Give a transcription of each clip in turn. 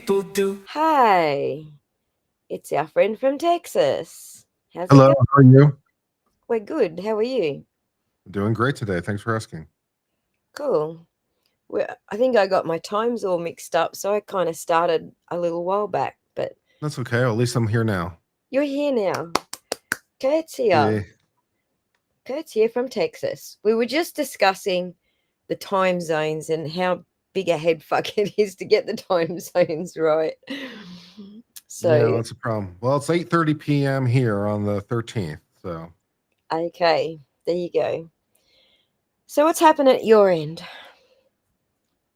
people do. Hi, it's our friend from Texas. How's it Hello, going? how are you? We're good. How are you? Doing great today. Thanks for asking. Cool. I think I got my times all mixed up, so I kind of started a little while back, but That's okay. Well, at least I'm here now. you're here now. Kurt's here. Yeah. Kurt's here from Texas. We were just discussing the time zones and how big a head fuck it is to get the time zones right. Yeah, So, that's a problem. Well, it's 8:30 p.m. here on the 13th. So, okay, there you go. So, what's happened at your end?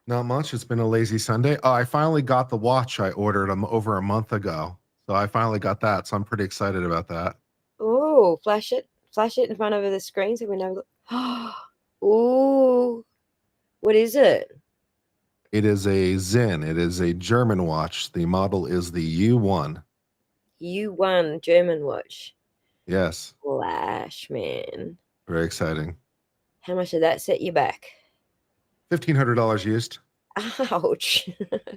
not much. It's been a lazy Sunday. Oh, I finally got the watch I ordered over a month ago. So, I finally got that. So, I'm pretty excited about that. Oh, flash it in front of the screen so we know. Oh, what is it? It is a Zin. It is a German watch. The model is the U1. U1 German watch. Yes. Flash, man. Very exciting. How much did that set you back? $1,500 used. Ouch.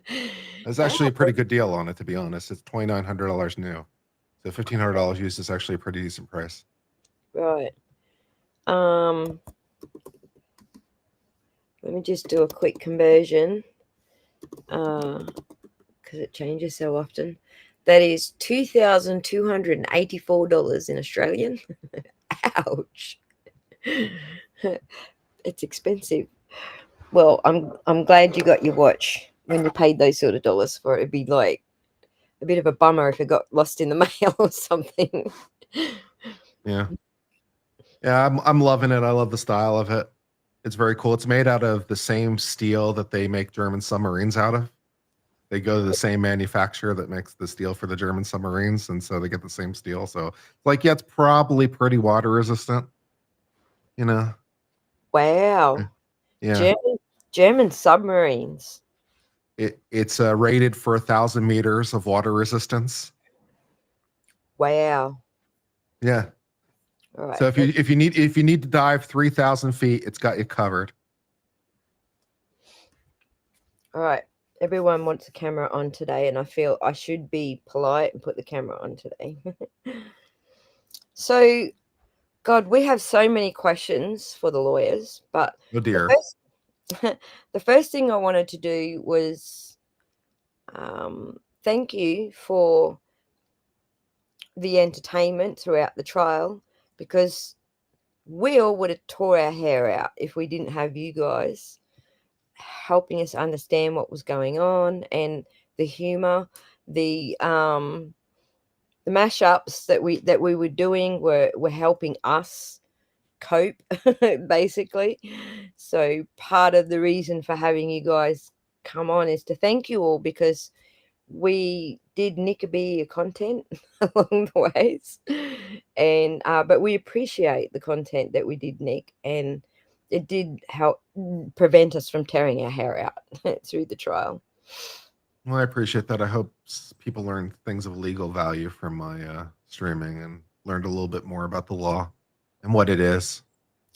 It's Ouch. actually a pretty good deal on it, to be honest. It's $2,900 new. So $1,500 used is actually a pretty decent price. Right. Let me just do a quick conversion. Because it changes so often. That is $2,284 in Australian. Ouch. It's expensive. Well, I'm glad you got your watch when you paid those sort of dollars for it. It'd be like a bit of a bummer if it got lost in the mail or something. Yeah. Yeah, I'm loving it. I love the style of it. It's very cool. It's made out of the same steel that they make German submarines out of. They go to the same manufacturer that makes the steel for the German submarines, and so they get the same steel. So, like, yeah, it's probably pretty water resistant. You know. Wow. Yeah. German submarines. It's rated for 1,000 meters of water resistance. Wow. Yeah. All right. So if you need to dive 3,000 feet, it's got you covered. All right. Everyone wants a camera on today, and I feel I should be polite and put the camera on today. So, God, we have so many questions for the lawyers, but Oh the dear. first, the first thing I wanted to do was thank you for the entertainment throughout the trial, because we all would have tore our hair out if we didn't have you guys helping us understand what was going on, and the humor, the mashups that we were doing were helping us cope basically. So part of the reason for having you guys come on is to thank you all, because we did nick a bit of content along the ways, and but we appreciate the content that we did nick, and it did help prevent us from tearing our hair out through the trial. Well, I appreciate that. I hope people learned things of legal value from my streaming and learned a little bit more about the law and what it is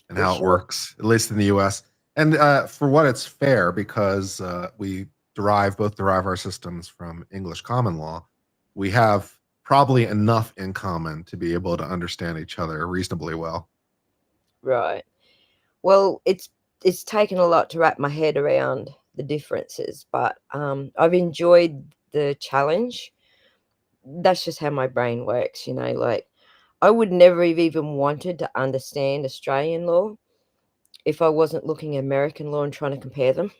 and For how it sure. works, at least in the U.S. And for what it's fair, because we derive our systems from English common law, we have probably enough in common to be able to understand each other reasonably well. Right. Well, it's taken a lot to wrap my head around the differences, but I've enjoyed the challenge. That's just how my brain works, like I would never have even wanted to understand Australian law if I wasn't looking at American law and trying to compare them.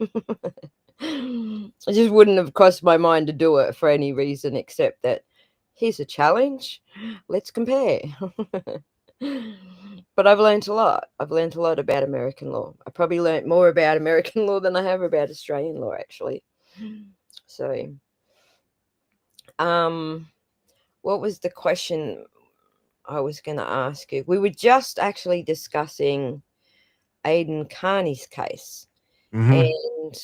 It just wouldn't have crossed my mind to do it for any reason except that here's a challenge. Let's compare. But I've learned a lot. I've learned a lot about American law. I probably learned more about American law than I have about Australian law, actually. So, um, what was the question I was going to ask you? We were just actually discussing Aidan Carney's case. Hmm. And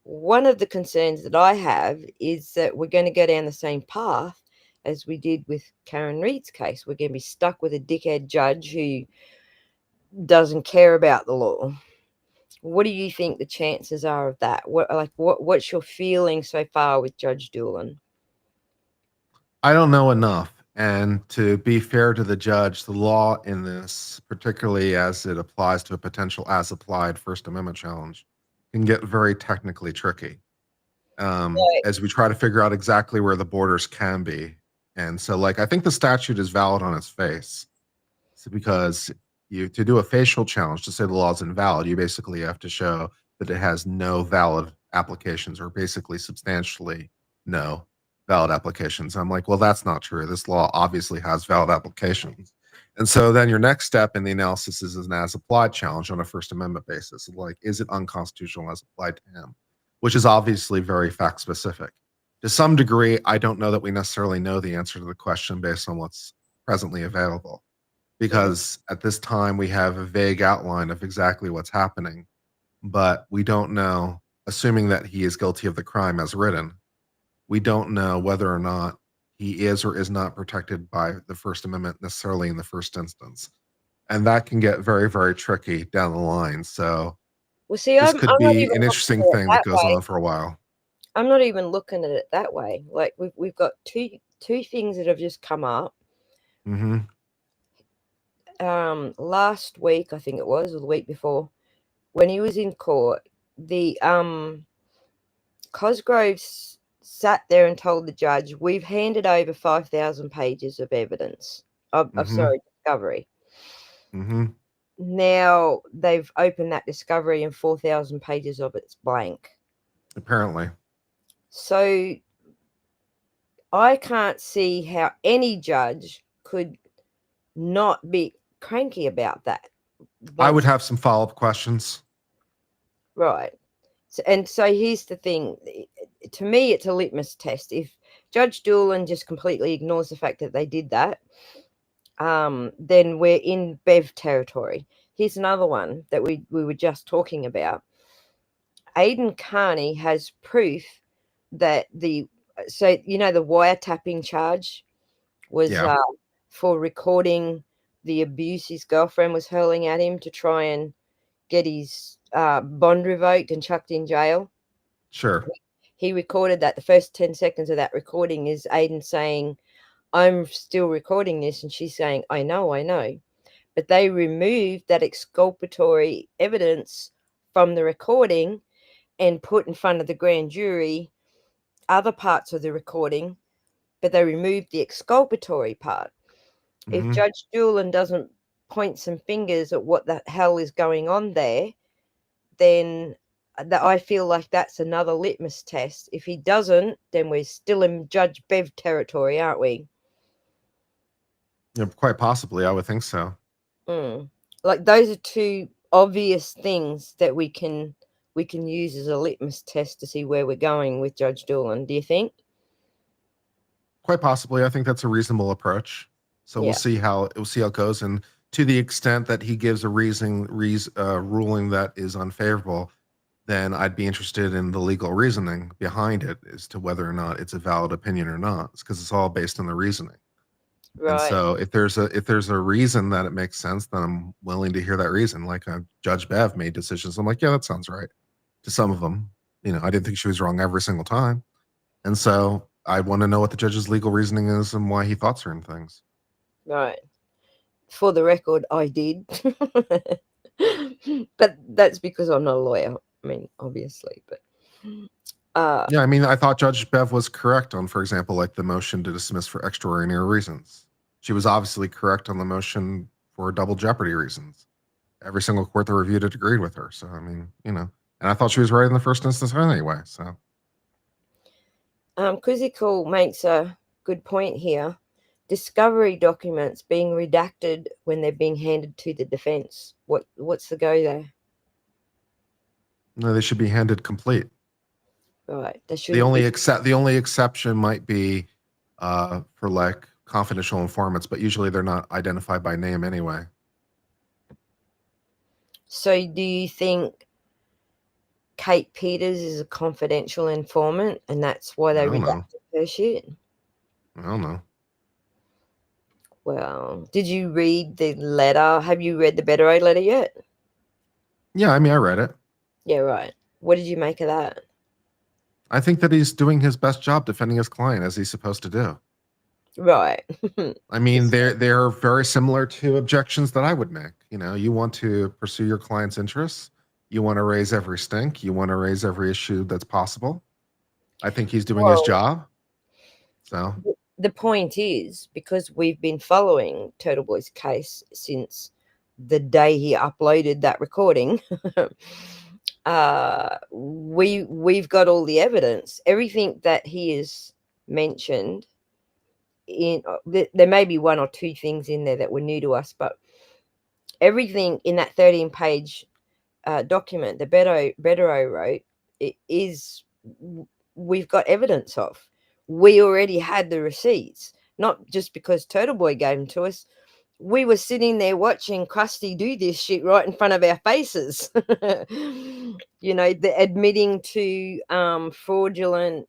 one of the concerns that I have is that we're going to go down the same path as we did with Karen Reid's case. We're going to be stuck with a dickhead judge who doesn't care about the law. What do you think the chances are of that? What's your feeling so far with Judge Doolin? I don't know enough. And to be fair to the judge, the law in this, particularly as it applies to a potential as applied First Amendment challenge, can get very technically tricky Like, as we try to figure out exactly where the borders can be. And so, like, I think the statute is valid on its face. So because you to do a facial challenge to say the law is invalid, you basically have to show that it has no valid applications, or basically substantially no valid applications. I'm like, well, that's not true. This law obviously has valid applications. And so then your next step in the analysis is an as applied challenge on a First Amendment basis. Like, is it unconstitutional as applied to him? Which is obviously very fact specific. To some degree, I don't know that we necessarily know the answer to the question based on what's presently available, mhm. because at this time we have a vague outline of exactly what's happening, but we don't know, assuming that he is guilty of the crime as written, we don't know whether or not he is or is not protected by the First Amendment necessarily in the first instance. And that can get very, very tricky down the line. So Well, see, this I'm could not be even an looking interesting at it thing that that goes way. on for a while. I'm not even looking at it that way. Like we've got two things that have just come up. Hmm. Last week I think it was, or the week before, when he was in court, the Cosgroves sat there and told the judge, "We've handed over 5,000 pages of evidence of Hmm. sorry discovery. Hmm. Now they've opened that discovery and 4,000 pages of it's blank." Apparently. So I can't see how any judge could not be cranky about that. I would Once, have some follow-up questions. right. So here's the thing. To me, it's a litmus test. If Judge Doolin just completely ignores the fact that they did that, then we're in Bev territory. Here's another one that we were just talking about. Aidan Carney has proof that the wiretapping charge was Yeah, for recording the abuse his girlfriend was hurling at him to try and get his bond revoked and chucked in jail. sure. He recorded that. The first 10 seconds of that recording is Aiden saying, "I'm still recording this," and she's saying, "I know, I know." But they removed that exculpatory evidence from the recording and put in front of the grand jury other parts of the recording, but they removed the exculpatory part. If Hmm. Judge Doolin doesn't point some fingers at what the hell is going on there, then I feel like that's another litmus test. If he doesn't, then we're still in Judge Bev territory, aren't we? Yeah, quite possibly. I would think so. Mm. Like those are two obvious things that we can use as a litmus test to see where we're going with Judge Doolin. Do you think? Quite possibly. I think that's a reasonable approach. So Yeah, we'll see how it goes. And to the extent that he gives a ruling that is unfavorable, then I'd be interested in the legal reasoning behind it as to whether or not it's a valid opinion or not. Because it's all based on the reasoning. And right, so if there's a reason that it makes sense, then I'm willing to hear that reason. Like Judge Bev made decisions. I'm like, yeah, that sounds right. To some of them, I didn't think she was wrong every single time. And so I want to know what the judge's legal reasoning is and why he thought certain things. right. For the record, I did. But that's because I'm not a lawyer. I mean, obviously, but uh Yeah, I mean, I thought Judge Bev was correct on, for example, like the motion to dismiss for extraordinary reasons. She was obviously correct on the motion for double jeopardy reasons. Every single court that reviewed it agreed with her. So, I mean, and I thought she was right in the first instance anyway. So, Quizzical makes a good point here. Discovery documents being redacted when they're being handed to the defense. What's the go there? no, they should be handed complete. Right. They The shouldn't only be. except the only exception might be for like confidential informants, but usually they're not identified by name anyway. So do you think Kate Peters is a confidential informant and that's why I they don't know. redacted her shit? I don't know. Well, did you read the letter? Have you read the Better letter yet? Yeah, I mean, I read it. Yeah, right. What did you make of that? I think that he's doing his best job defending his client as he's supposed to do. Right. I mean, they're very similar to objections that I would make. You know, you want to pursue your client's interests. You want to raise every stink. You want to raise every issue that's possible. I think he's doing his Well, job. So the point is, because we've been following Turtle Boy's case since the day he uploaded that recording, we've got all the evidence. Everything that he has mentioned in there may be one or two things in there that were new to us, but everything in that 13-page document that Beto wrote is we've got evidence of. We already had the receipts, not just because Turtle Boy gave them to us. We were sitting there watching Krusty do this shit right in front of our faces. The admitting to fraudulent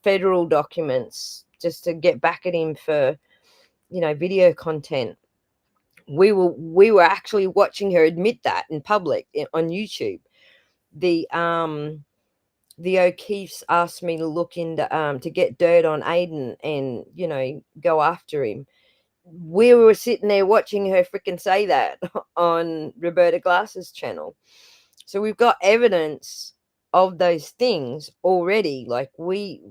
federal documents just to get back at him for video content. We were actually watching her admit that in public on YouTube. The O'Keefes asked me to look into to get dirt on Aiden and go after him. We were sitting there watching her freaking say that on Roberta Glass's channel. So we've got evidence of those things already. Like, we,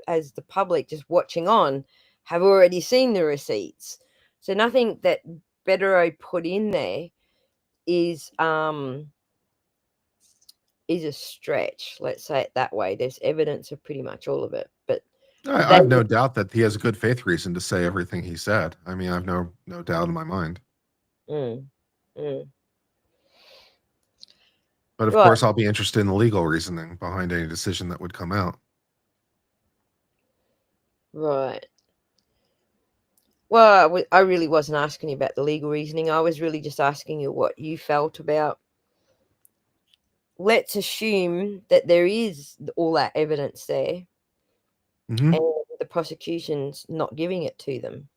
as the public just watching on, have already seen the receipts. So nothing that Bettero put in there is a stretch. Let's say it that way. There's evidence of pretty much all of it, but I they. have no doubt that he has a good faith reason to say everything he said. I mean, I have no doubt in my mind. Mm, mm, But of right, course, I'll be interested in the legal reasoning behind any decision that would come out. right. Well, I really wasn't asking you about the legal reasoning. I was really just asking you what you felt about. Let's assume that there is all that evidence there, Mm-hmm. and the prosecution's not giving it to them.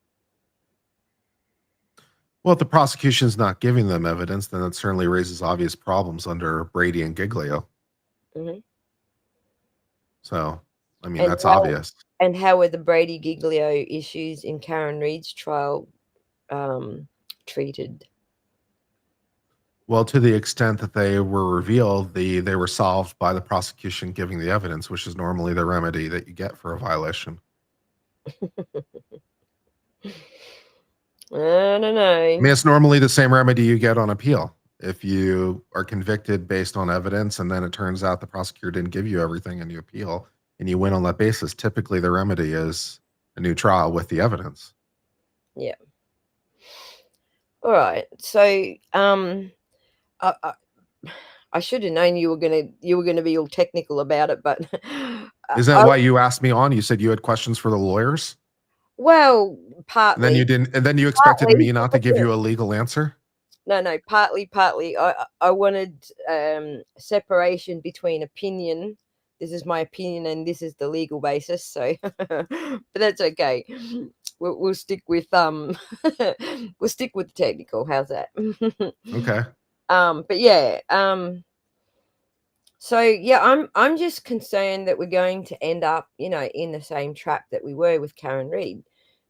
Well, if the prosecution's not giving them evidence, then it certainly raises obvious problems under Brady and Giglio. Hmm. So, I mean, And that's obvious. how were the Brady Giglio issues in Karen Reid's trial treated? Well, to the extent that they were revealed, they were solved by the prosecution giving the evidence, which is normally the remedy that you get for a violation. I don't I mean, know. it's normally the same remedy you get on appeal. If you are convicted based on evidence and then it turns out the prosecutor didn't give you everything and you appeal and you win on that basis, typically the remedy is a new trial with the evidence. Yeah. All right. So, I, I, I should have known you were gonna be all technical about it, but Is that why you asked me on? You said you had questions for the lawyers? well, And then you partly, didn't, and then you expected partly. me not to give you a legal answer? No, partly. I wanted separation between opinion. This is my opinion, and this is the legal basis. So, but that's okay. We'll stick with we'll stick with the technical. How's that? Okay. But yeah. So yeah, I'm just concerned that we're going to end up, in the same trap that we were with Karen Reid.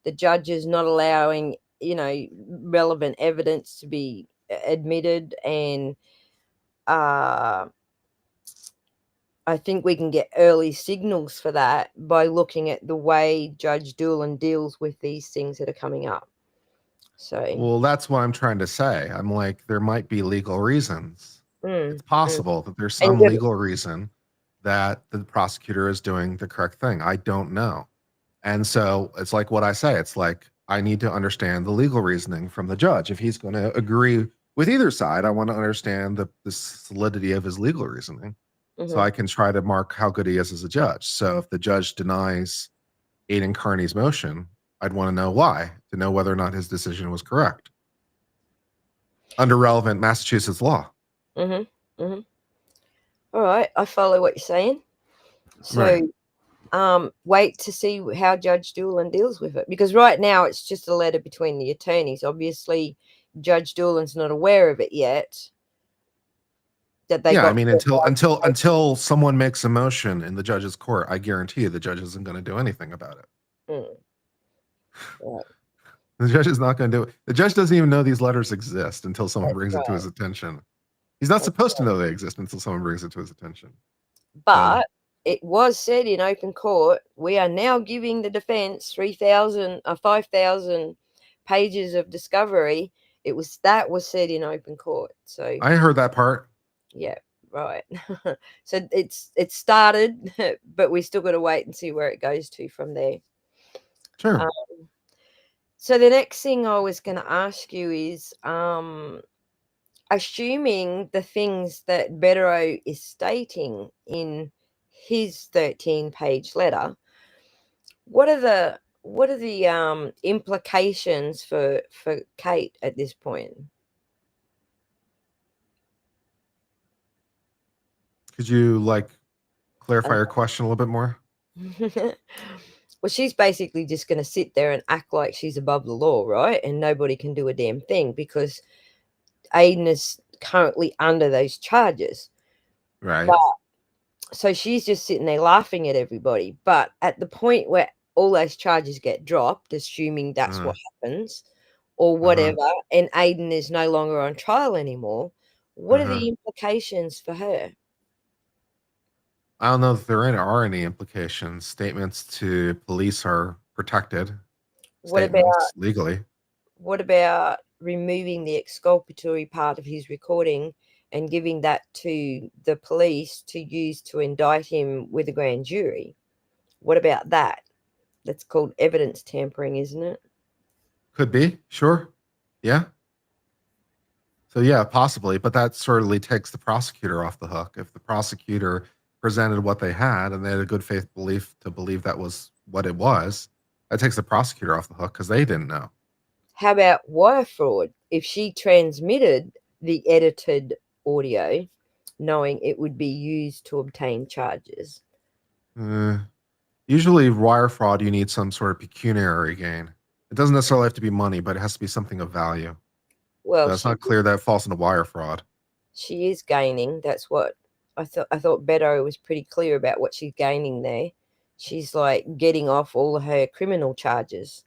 The judges not allowing, relevant evidence to be admitted, and uh, I think we can get early signals for that by looking at the way Judge Doolan deals with these things that are coming up. So, Well, that's what I'm trying to say. I'm like, there might be legal reasons. It's mm, mm. possible that there's And some legal reason that the prosecutor is doing the correct thing. I don't know. And so it's like what I say. It's like I need to understand the legal reasoning from the judge. If he's going to agree with either side, I want to understand the solidity of his legal reasoning so mhm. I can try to mark how good he is as a judge. So if the judge denies Aiden Carney's motion, I'd want to know why, to know whether or not his decision was correct under relevant Massachusetts law. Mhm. Mhm. All right, I follow what you're saying. Right. So, wait to see how Judge Doolan deals with it, because right now it's just a letter between the attorneys. Obviously, Judge Doolan's not aware of it yet. that they Yeah, I got. mean, until someone makes a motion in the judge's court, I guarantee you the judge isn't going to do anything about it. Mm, right, The judge is not going to do it. The judge doesn't even know these letters exist until someone that's brings it to right. his attention. He's not That's supposed to right. know they exist until someone brings it to his attention. So But it was said in open court, we are now giving the defense 3,000 or 5,000 pages of discovery. That was said in open court. So I heard that part. yeah, right. So it started, but we still got to wait and see where it goes to from there. Sure. Um, so the next thing I was going to ask you is, assuming the things that Bettero is stating in his 13-page letter, what are the implications for Kate at this point? Could you clarify Uh, your question a little bit more? well, she's basically just going to sit there and act like she's above the law, right? And nobody can do a damn thing because Aiden is currently under those charges. Right. But so she's just sitting there laughing at everybody. But at the point where all those charges get dropped, assuming that's Uh, what happens, or uh-huh. whatever, and Aiden is no longer on trial anymore, what are Uh-huh. the implications for her? I don't know if are any implications. Statements to police are protected What about statements legally. what about removing the exculpatory part of his recording and giving that to the police to use to indict him with a grand jury? What about that? That's called evidence tampering, isn't it? Could be, sure. Yeah. So yeah, possibly, but that certainly takes the prosecutor off the hook. If the prosecutor presented what they had and they had a good faith belief to believe that was what it was, that takes the prosecutor off the hook because they didn't know. How about wire fraud? If she transmitted the edited audio, knowing it would be used to obtain charges. Uh, Usually, wire fraud, you need some sort of pecuniary gain. It doesn't necessarily have to be money, but it has to be something of value. Well, So it's not clear that falls into wire fraud. she is gaining. That's what I thought. I thought Beto was pretty clear about what she's gaining there. She's like getting off all her criminal charges.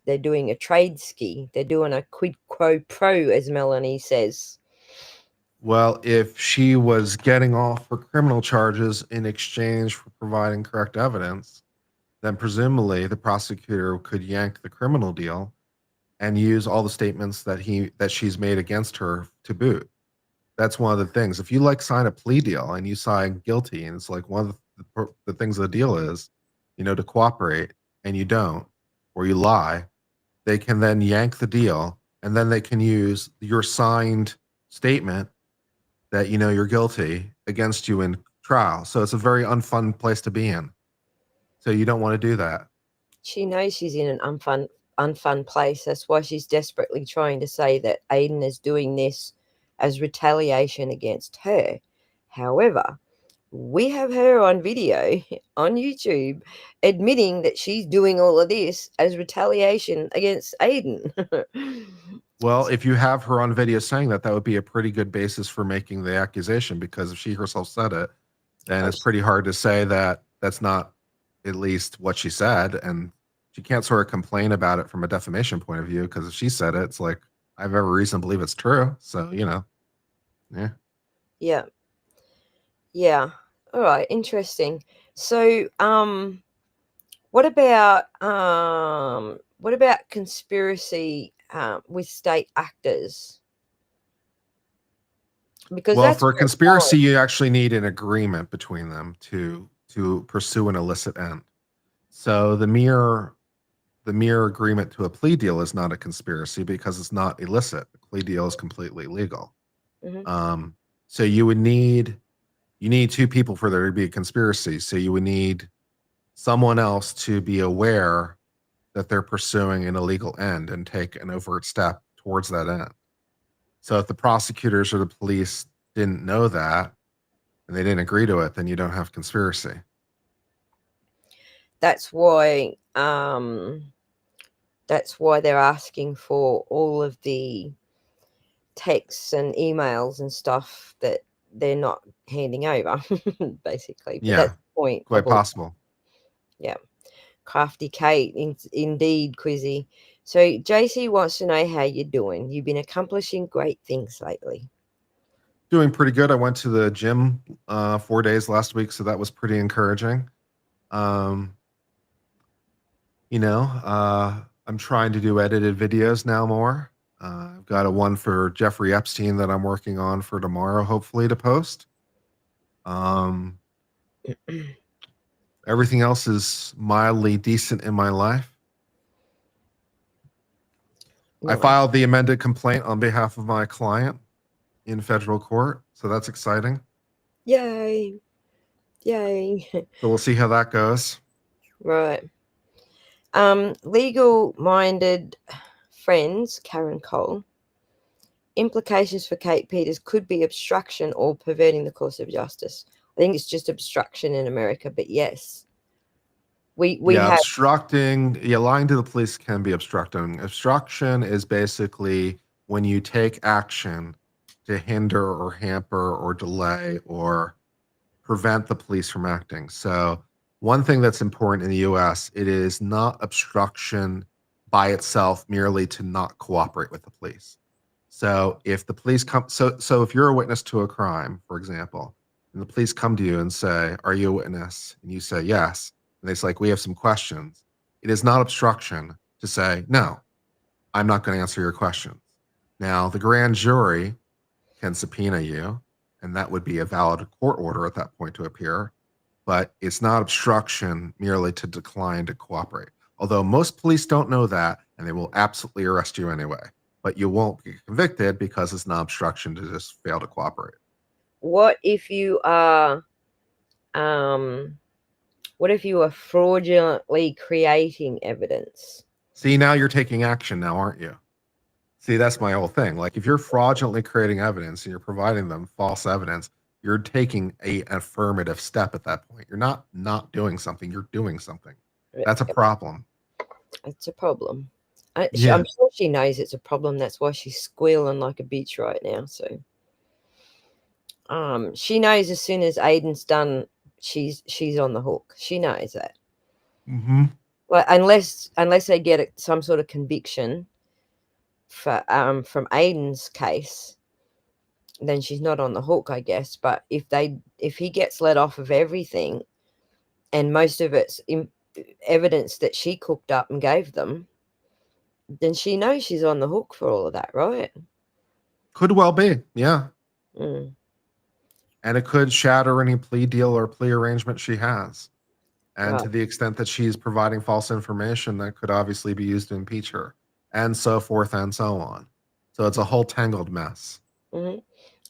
They're doing a trade ski. They're doing a quid quo pro, as Melanie says. Well, if she was getting off her criminal charges in exchange for providing correct evidence, then presumably the prosecutor could yank the criminal deal and use all the statements that she's made against her to boot. That's one of the things. If you sign a plea deal and you sign guilty, and it's like one of the things of the deal is, to cooperate, and you don't, or you lie, they can then yank the deal, and then they can use your signed statement that you're guilty against you in trial. So it's a very unfun place to be in. So you don't want to do that. She knows she's in an unfun place. That's why she's desperately trying to say that Aiden is doing this as retaliation against her. However, we have her on video on YouTube admitting that she's doing all of this as retaliation against Aiden. Well, if you have her on video saying that, that would be a pretty good basis for making the accusation, because if she herself said it, then Oh, it's pretty hard to say that that's not at least what she said. And she can't sort of complain about it from a defamation point of view, because if she said it, it's like, I have every reason to believe it's true. So, yeah. yeah. Yeah. All right. Interesting. So, what about conspiracy with state actors? Because Well, that's for a where it's going. conspiracy, you actually need an agreement between them to pursue an illicit end. So the mere agreement to a plea deal is not a conspiracy because it's not illicit. The plea deal is completely legal. Hmm. Um, so you need two people for there to be a conspiracy. So you would need someone else to be aware that they're pursuing an illegal end and take an overt step towards that end. So if the prosecutors or the police didn't know that and they didn't agree to it, then you don't have conspiracy. That's why. That's why they're asking for all of the texts and emails and stuff that they're not handing over, basically. But Yeah, that's the point quite of all. possible. Yeah. Crafty Kate, indeed, Quizzy. So JC wants to know how you're doing. You've been accomplishing great things lately. Doing pretty good. I went to the gym 4 days last week, so that was pretty encouraging. Um, I'm trying to do edited videos now more. I've got a one for Jeffrey Epstein that I'm working on for tomorrow, hopefully to post. Um, Everything else is mildly decent in my life. I Nice. filed the amended complaint on behalf of my client in federal court, so that's exciting. Yay. Yay. So we'll see how that goes. Right. Legal minded friends, Karen Cole. Implications for Kate Peters could be obstruction or perverting the course of justice. I think it's just obstruction in America, but yes. We Yeah, have lying to the police can be obstructing. Obstruction is basically when you take action to hinder or hamper or delay or prevent the police from acting. So, one thing that's important in the US, it is not obstruction by itself merely to not cooperate with the police. So, if the police come so if you're a witness to a crime, for example, and the police come to you and say, "Are you a witness?" and you say, "Yes." And they say, like, "We have some questions." It is not obstruction to say, "No, I'm not going to answer your questions." Now, the grand jury can subpoena you, and that would be a valid court order at that point to appear. But it's not obstruction merely to decline to cooperate. Although most police don't know that, and they will absolutely arrest you anyway. But you won't get convicted because it's not obstruction to just fail to cooperate. what if you are um what if you are fraudulently creating evidence? See, now you're taking action now, aren't you? See, that's my whole thing. Like, if you're fraudulently creating evidence and you're providing them false evidence, you're taking an affirmative step at that point. You're not doing something, you're doing something. That's a problem. It's a problem. Yeah. I'm sure she knows it's a problem. That's why she's squealing like a bitch right now. So, she knows as soon as Aiden's done, she's on the hook. She knows that. Mm-hmm. Well, unless they get some sort of conviction for from Aiden's case, then she's not on the hook, I guess. But if he gets let off of everything, and most of it's evidence that she cooked up and gave them, then she knows she's on the hook for all of that, right? Could well be, yeah. Mm, And it could shatter any plea deal or plea arrangement she has. And right. to the extent that she's providing false information, that could obviously be used to impeach her, and so forth and so on. So it's a whole tangled mess. Hmm.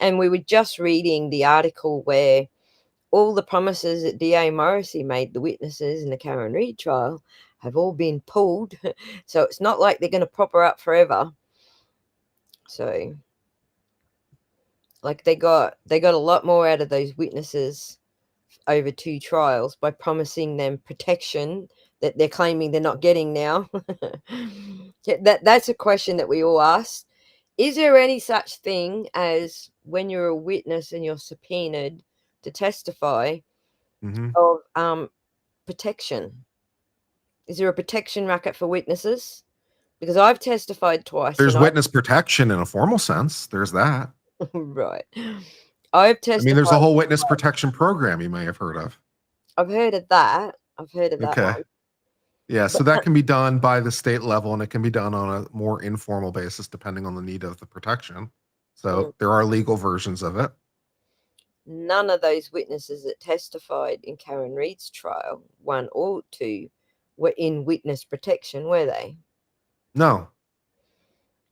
And we were just reading the article where all the promises that DA Morrissey made the witnesses in the Karen Reid trial have all been pulled. So it's not like they're going to prop her up forever. So, like, they got a lot more out of those witnesses over 2 trials by promising them protection that they're claiming they're not getting now. That's a question that we all ask. Is there any such thing as when you're a witness and you're subpoenaed to testify Mm-hmm. of protection? Is there a protection racket for witnesses? Because I've testified twice There's and I witness protection in a formal sense. There's that. right. I've I mean, there's a testified. whole witness protection program you may have heard of. I've heard of that. I've heard of that Okay. one. Yeah, so But that can be done by the state level, and it can be done on a more informal basis depending on the need of the protection. mm, So there are legal versions of it. none of those witnesses that testified in Karen Reid's trial, 1 or 2, were in witness protection, were they? No,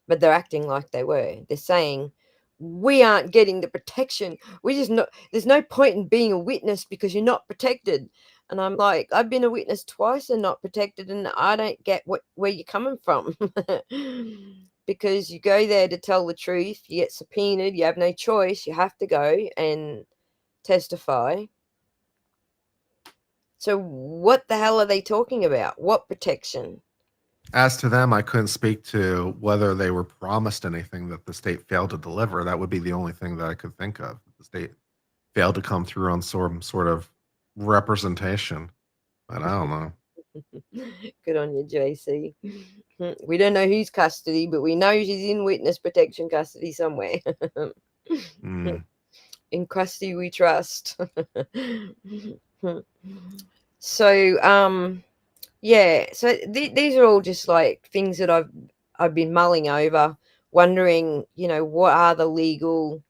But they're acting like they were. They're saying, we aren't getting the protection. We just not, there's no point in being a witness because you're not protected. And I'm like, I've been a witness twice and not protected, and I don't get where you're coming from. Because you go there to tell the truth, you get subpoenaed, you have no choice, you have to go and testify. So what the hell are they talking about? What protection? As to them, I couldn't speak to whether they were promised anything that the state failed to deliver. That would be the only thing that I could think of. The state failed to come through on some sort of representation. But I don't know. Good on you, JC. We don't know whose custody, but we know she's in witness protection custody somewhere. Mm. In custody we trust. So, yeah, so these are all just like things that I've been mulling over, wondering, what are the legal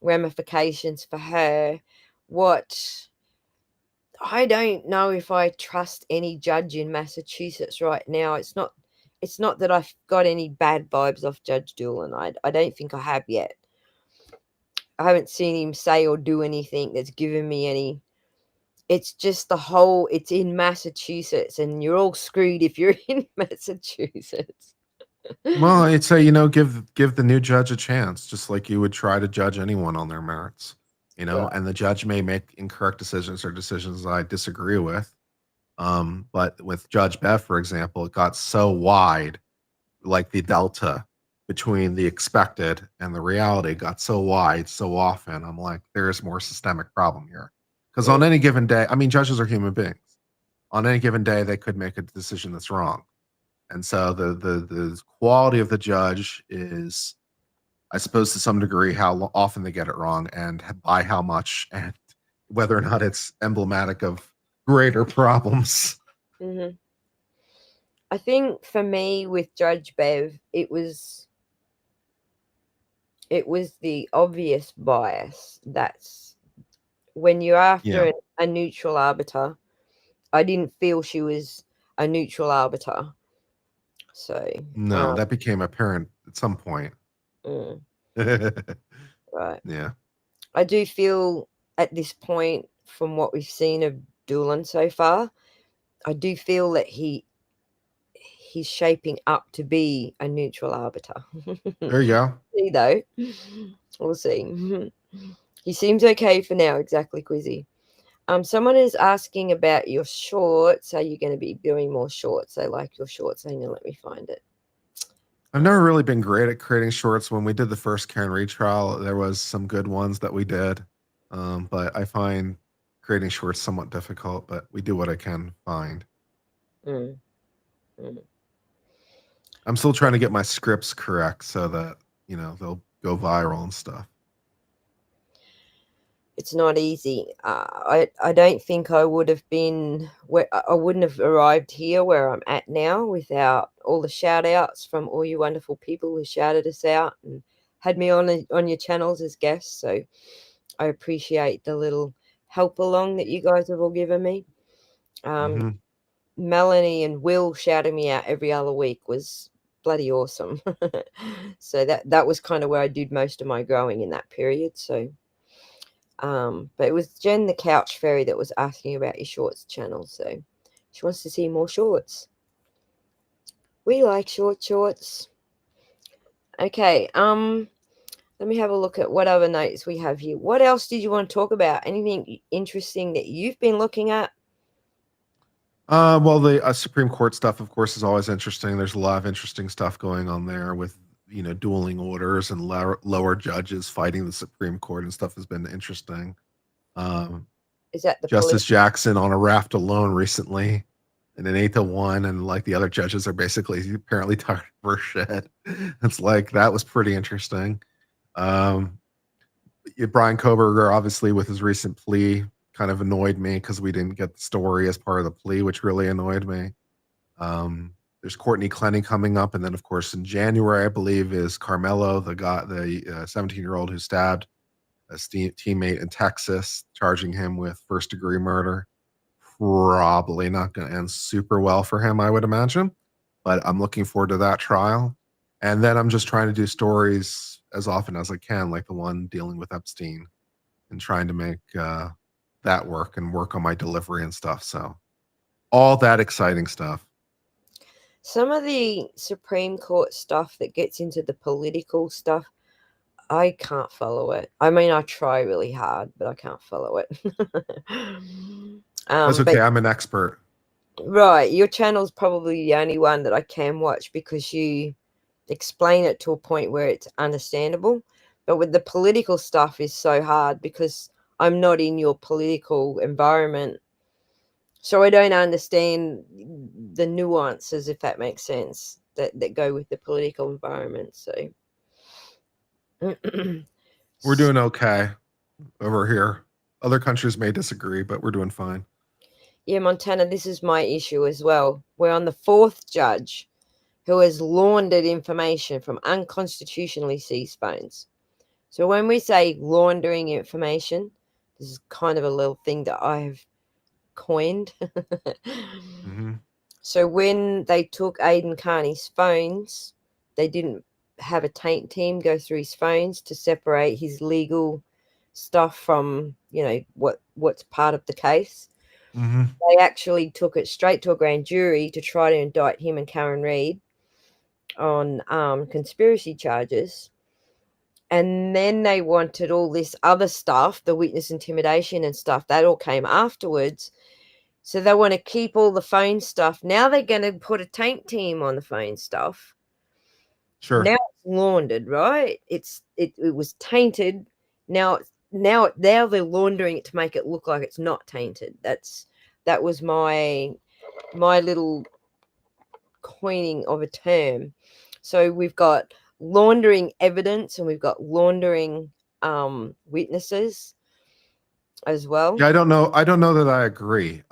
ramifications for her? What I don't know if I trust any judge in Massachusetts right now. It's not that I've got any bad vibes off Judge Doolan. I don't think I have yet. I haven't seen him say or do anything that's given me any. It's just it's in Massachusetts, and you're all screwed if you're in Massachusetts. Well, I'd say, give the new judge a chance, just like you would try to judge anyone on their merits. Right. And the judge may make incorrect decisions or decisions I disagree with. But with Judge Bev, for example, it got so wide, like the delta between the expected and the reality got so wide so often. I'm like, there is more systemic problem here. Because Mm, on any given day, I mean, judges are human beings. On any given day, they could make a decision that's wrong. And so the quality of the judge is, I suppose, to some degree, how often they get it wrong and by how much, and whether or not it's emblematic of greater problems. mhm. I think for me with Judge Bev, it was the obvious bias. That's when you're after Yeah. a neutral arbiter. I didn't feel she was a neutral arbiter. So, No, that became apparent at some point. mm, Yeah. right. I do feel at this point, from what we've seen of Doolan so far, I do feel that he's shaping up to be a neutral arbiter. There you go. See though, we'll see. He seems okay for now. Exactly, Quizzy. Someone is asking about your shorts. Are you going to be doing more shorts? I like your shorts. Hang on, let me find it. I've never really been great at creating shorts. When we did the first Karen Reed trial, there was some good ones that we did. But I find creating shorts somewhat difficult, but we do what I can find. Mm, mm. I'm still trying to get my scripts correct so that, they'll go viral and stuff. It's not easy. I don't think I would have been where I wouldn't have arrived here where I'm at now without all the shout outs from all you wonderful people who shouted us out and had me on your channels as guests. So I appreciate the little help along that you guys have all given me. Um, Hmm. Melanie and Will shouting me out every other week was bloody awesome. So that was kind of where I did most of my growing in that period. So but it was Jen the Couch Fairy that was asking about your shorts channel, so she wants to see more shorts. We like shorts. Okay, let me have a look at what other notes we have here. What else did you want to talk about? Anything interesting that you've been looking at? Well, the Supreme Court stuff, of course, is always interesting. There's a lot of interesting stuff going on there with, dueling orders and lower judges fighting the Supreme Court and stuff has been interesting. Um, Is that the Justice police? Jackson on a raft alone recently in an 8-1, and like the other judges are basically apparently tired for shit. It's like that was pretty interesting. Um, Brian Koberger, obviously, with his recent plea, kind of annoyed me because we didn't get the story as part of the plea, which really annoyed me. There's Courtney Clenny coming up, and then of course in January, I believe, is Carmelo, the 17-year-old who stabbed a teammate in Texas, charging him with first-degree murder. Probably not going to end super well for him, I would imagine. But I'm looking forward to that trial. And then I'm just trying to do stories as often as I can, like the one dealing with Epstein, and trying to make that work and work on my delivery and stuff. So all that exciting stuff. Some of the Supreme Court stuff that gets into the political stuff, I can't follow it. I mean, I try really hard, but I can't follow it. That's But okay. I'm an expert. Right, your channel's probably the only one that I can watch because you explain it to a point where it's understandable. But with the political stuff is so hard because I'm not in your political environment. So I don't understand the nuances, if that makes sense, that go with the political environment. So We're doing okay over here. Other countries may disagree, but we're doing fine. yeah, Montana, this is my issue as well. We're on the fourth judge who has laundered information from unconstitutionally seized phones. So when we say laundering information, this is kind of a little thing that I have coined. Hmm. So when they took Aidan Carney's phones, they didn't have a taint team go through his phones to separate his legal stuff from, what's part of the case. Hmm. They actually took it straight to a grand jury to try to indict him and Karen Reid on conspiracy charges. And then they wanted all this other stuff, the witness intimidation and stuff, that all came afterwards. So they want to keep all the phone stuff. Now they're going to put a taint team on the phone stuff. Sure. Now it's laundered, right? It was tainted. Now they're laundering it to make it look like it's not tainted. That was my little coining of a term. So we've got laundering evidence and we've got laundering witnesses as well. Yeah, I don't know. I don't know that I agree.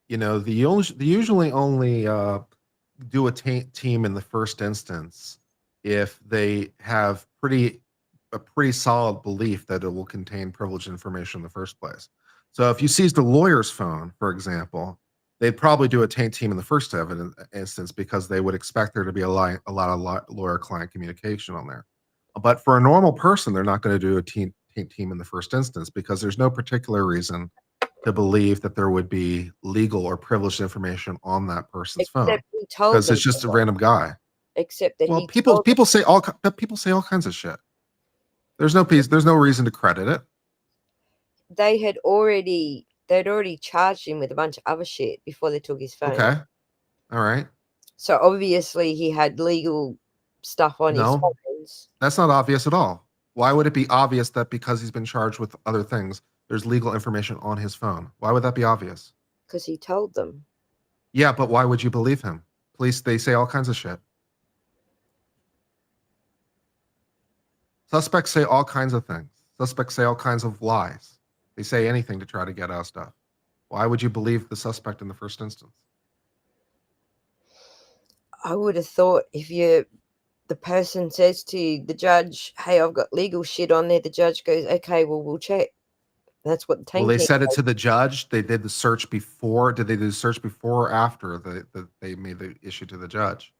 They usually only do a team in the first instance if they have a pretty solid belief that it will contain privileged information in the first place. So if you seized a lawyer's phone, for example, they'd probably do a taint team in the first instance because they would expect there to be a lot of lawyer-client communication on there. But for a normal person, they're not going to do a taint team in the first instance because there's no particular reason to believe that there would be legal or privileged information on that person's phone Except he told because them. it's just a random guy. Except that Well, he told people say all kinds of shit. There's no reason to credit it. they'd already charged him with a bunch of other shit before they took his phone. Okay. All right. So obviously he had legal stuff on his No, phones that's not obvious at all. Why would it be obvious that because he's been charged with other things, there's legal information on his phone? Why would that be obvious? because he told them. Yeah, but why would you believe him? Police, they say all kinds of shit. Suspects say all kinds of things. Suspects say all kinds of lies. They say anything to try to get out stuff. Why would you believe the suspect in the first instance? I would have thought if the person says to the judge, "Hey, I've got legal shit on there," the judge goes, "Okay, well, we'll check." That's what the Well, tank they team said it does. to the judge. They did the search before. Did they do the search before or after they made the issue to the judge?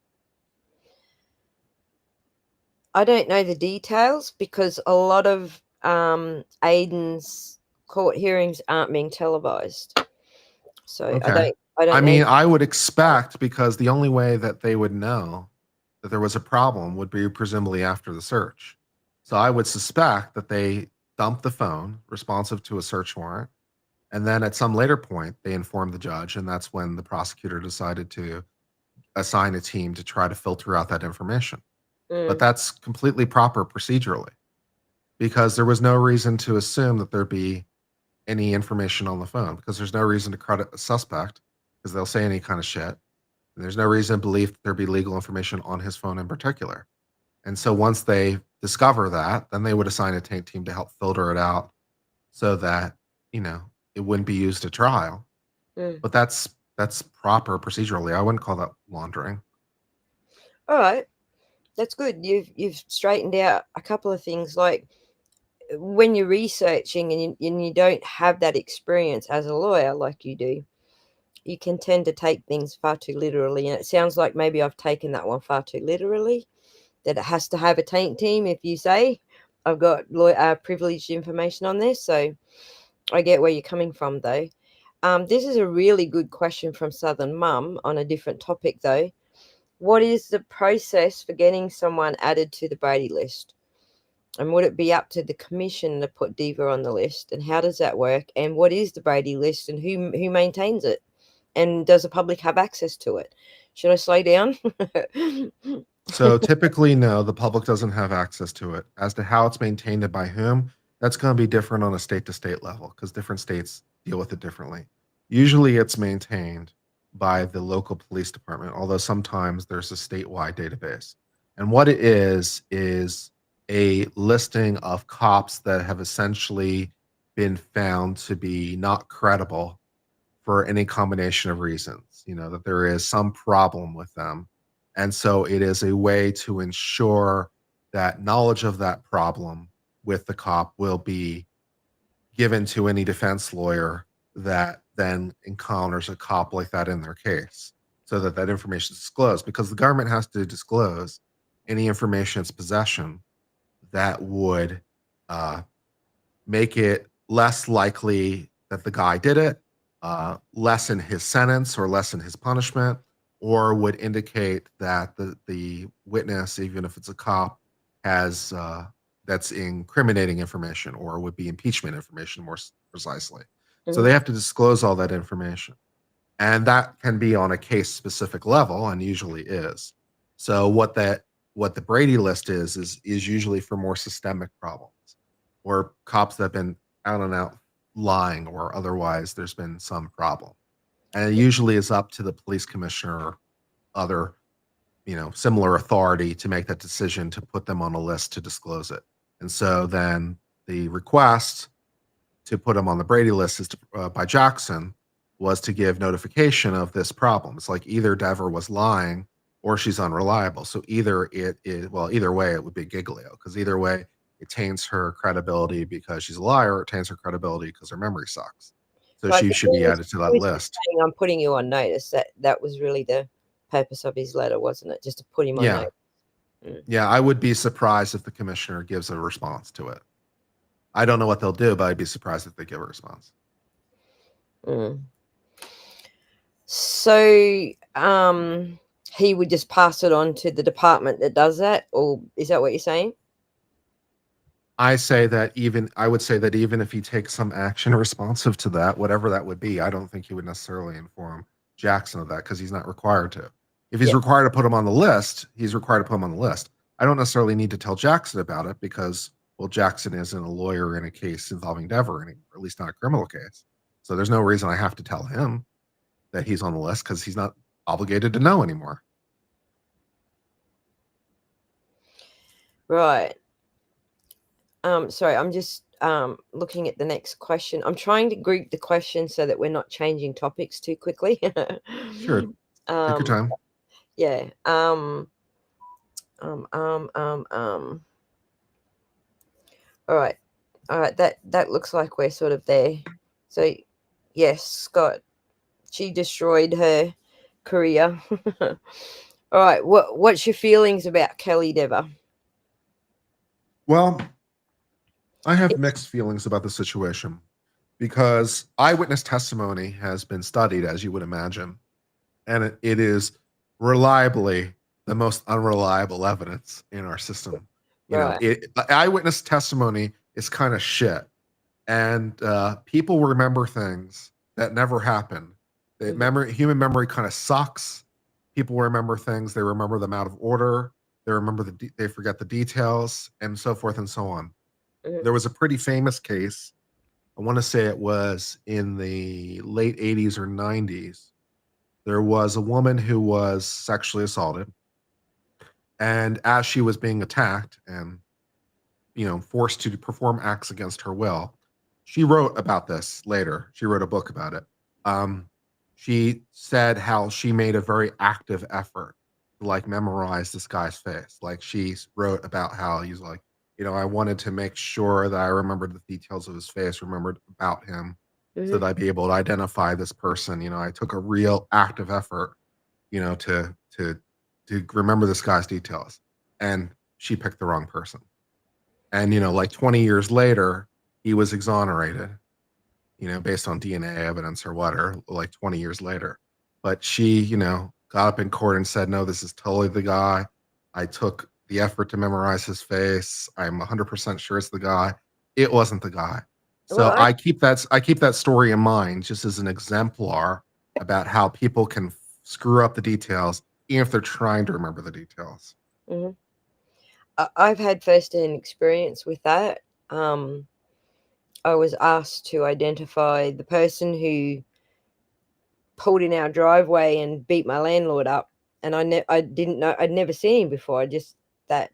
I don't know the details because a lot of Aiden's court hearings aren't being televised. So I Okay. don't I I don't know. mean, I would expect because the only way that they would know that there was a problem would be presumably after the search. So I would suspect that they dumped the phone responsive to a search warrant. And then at some later point, they informed the judge. And that's when the prosecutor decided to assign a team to try to filter out that information. But Mm, that's completely proper procedurally because there was no reason to assume that there'd be any information on the phone because there's no reason to credit a suspect because they'll say any kind of shit. And there's no reason to believe that there'd be legal information on his phone in particular. And so once they discover that, then they would assign a tank team to help filter it out so that, you know, it wouldn't be used at trial. mm. But that's proper procedurally. I wouldn't call that laundering. All right, that's good. You've straightened out a couple of things. Like when you're researching and you don't have that experience as a lawyer like you do, you can tend to take things far too literally. And it sounds like maybe I've taken that one far too literally. That it has to have a taint team if you say I've got privileged information on this. So I get where you're coming from, though. This is a really good question from Southern Mum on a different topic, though. What is the process for getting someone added to the Brady list? And would it be up to the commission to put Diva on the list? And how does that work? And what is the Brady list and who maintains it? And does the public have access to it? Should I slow down? So typically, no, the public doesn't have access to it. As to how it's maintained and by whom, that's going to be different on a state to state level because different states deal with it differently. Usually, it's maintained by the local police department, although sometimes there's a statewide database. And what it is a listing of cops that have essentially been found to be not credible for any combination of reasons, that there is some problem with them. And so it is a way to ensure that knowledge of that problem with the cop will be given to any defense lawyer that then encounters a cop like that in their case so that that information is disclosed because the government has to disclose any information in its possession that would uh, make it less likely that the guy did it, lessen his sentence or lessen his punishment, or would indicate that the witness, even if it's a cop, has that's incriminating information or would be impeachment information more precisely. So Mhm. they have to disclose all that information. And that can be on a case specific level and usually is. So what the Brady list is usually for more systemic problems or cops that have been out and out lying or otherwise there's been some problem. And it usually is up to the police commissioner or other, similar authority to make that decision to put them on a list to disclose it. And so then the request to put them on the Brady list is by Jackson was to give notification of this problem. It's like either Dever was lying or she's unreliable. So either it is, well, either way it would be Giglio because either way it taints her credibility because she's a liar, or it taints her credibility because her memory sucks. So So I she think should be added to he that was just list. saying, "I'm putting you on notice." That was really the purpose of his letter, wasn't it? Just to put him on Yeah. notice. Mm. Yeah. I would be surprised if the commissioner gives a response to it. I don't know what they'll do, but I'd be surprised if they give a response. Mm. So, he would just pass it on to the department that does that, or is that what you're saying? I would say that even if he takes some action responsive to that, whatever that would be, I don't think he would necessarily inform Jackson of that because he's not required to. If he's Yeah. required to put him on the list, he's required to put him on the list. I don't necessarily need to tell Jackson about it because, well, Jackson isn't a lawyer in a case involving Dever anymore, at least not a criminal case. So there's no reason I have to tell him that he's on the list because he's not obligated to know anymore. Right. Sorry, I'm just looking at the next question. I'm trying to group the questions so that we're not changing topics too quickly. Sure, take your um, time. yeah. Um, um, um, um. All right. All right. That looks like we're sort of there. So, yes, Scott, she destroyed her career. All right. What's your feelings about Kelly Dever? Well, I have mixed feelings about the situation because eyewitness testimony has been studied, as you would imagine, and it is reliably the most unreliable evidence in our system. Right. Eyewitness testimony is kind of shit, and people remember things that never happened. Mhm, Human memory kind of sucks. People remember things; they remember them out of order. They forget the details, and so forth and so on. mhm, There was a pretty famous case. I want to say it was in the late 80s or 90s. There was a woman who was sexually assaulted. And as she was being attacked and, forced to perform acts against her will, she wrote about this later. She wrote a book about it. Um, she said how she made a very active effort to like memorize this guy's face. Like she wrote about how he's like, I wanted to make sure that I remembered the details of his face, remembered about him, so mhm. that I'd be able to identify this person. I took a real active effort, to remember this guy's details. And she picked the wrong person. And like 20 years later, he was exonerated, based on DNA evidence or what, or like 20 years later. But she, got up in court and said, no, this is totally the guy. I took the effort to memorize his face. I'm 100% sure it's the guy. It wasn't the guy. Well, So I keep that story in mind just as an exemplar about how people can screw up the details, even if they're trying to remember the details. Mhm. I've had first-hand experience with that. Um, I was asked to identify the person who pulled in our driveway and beat my landlord up, and I didn't know, I'd never seen him before. I just, that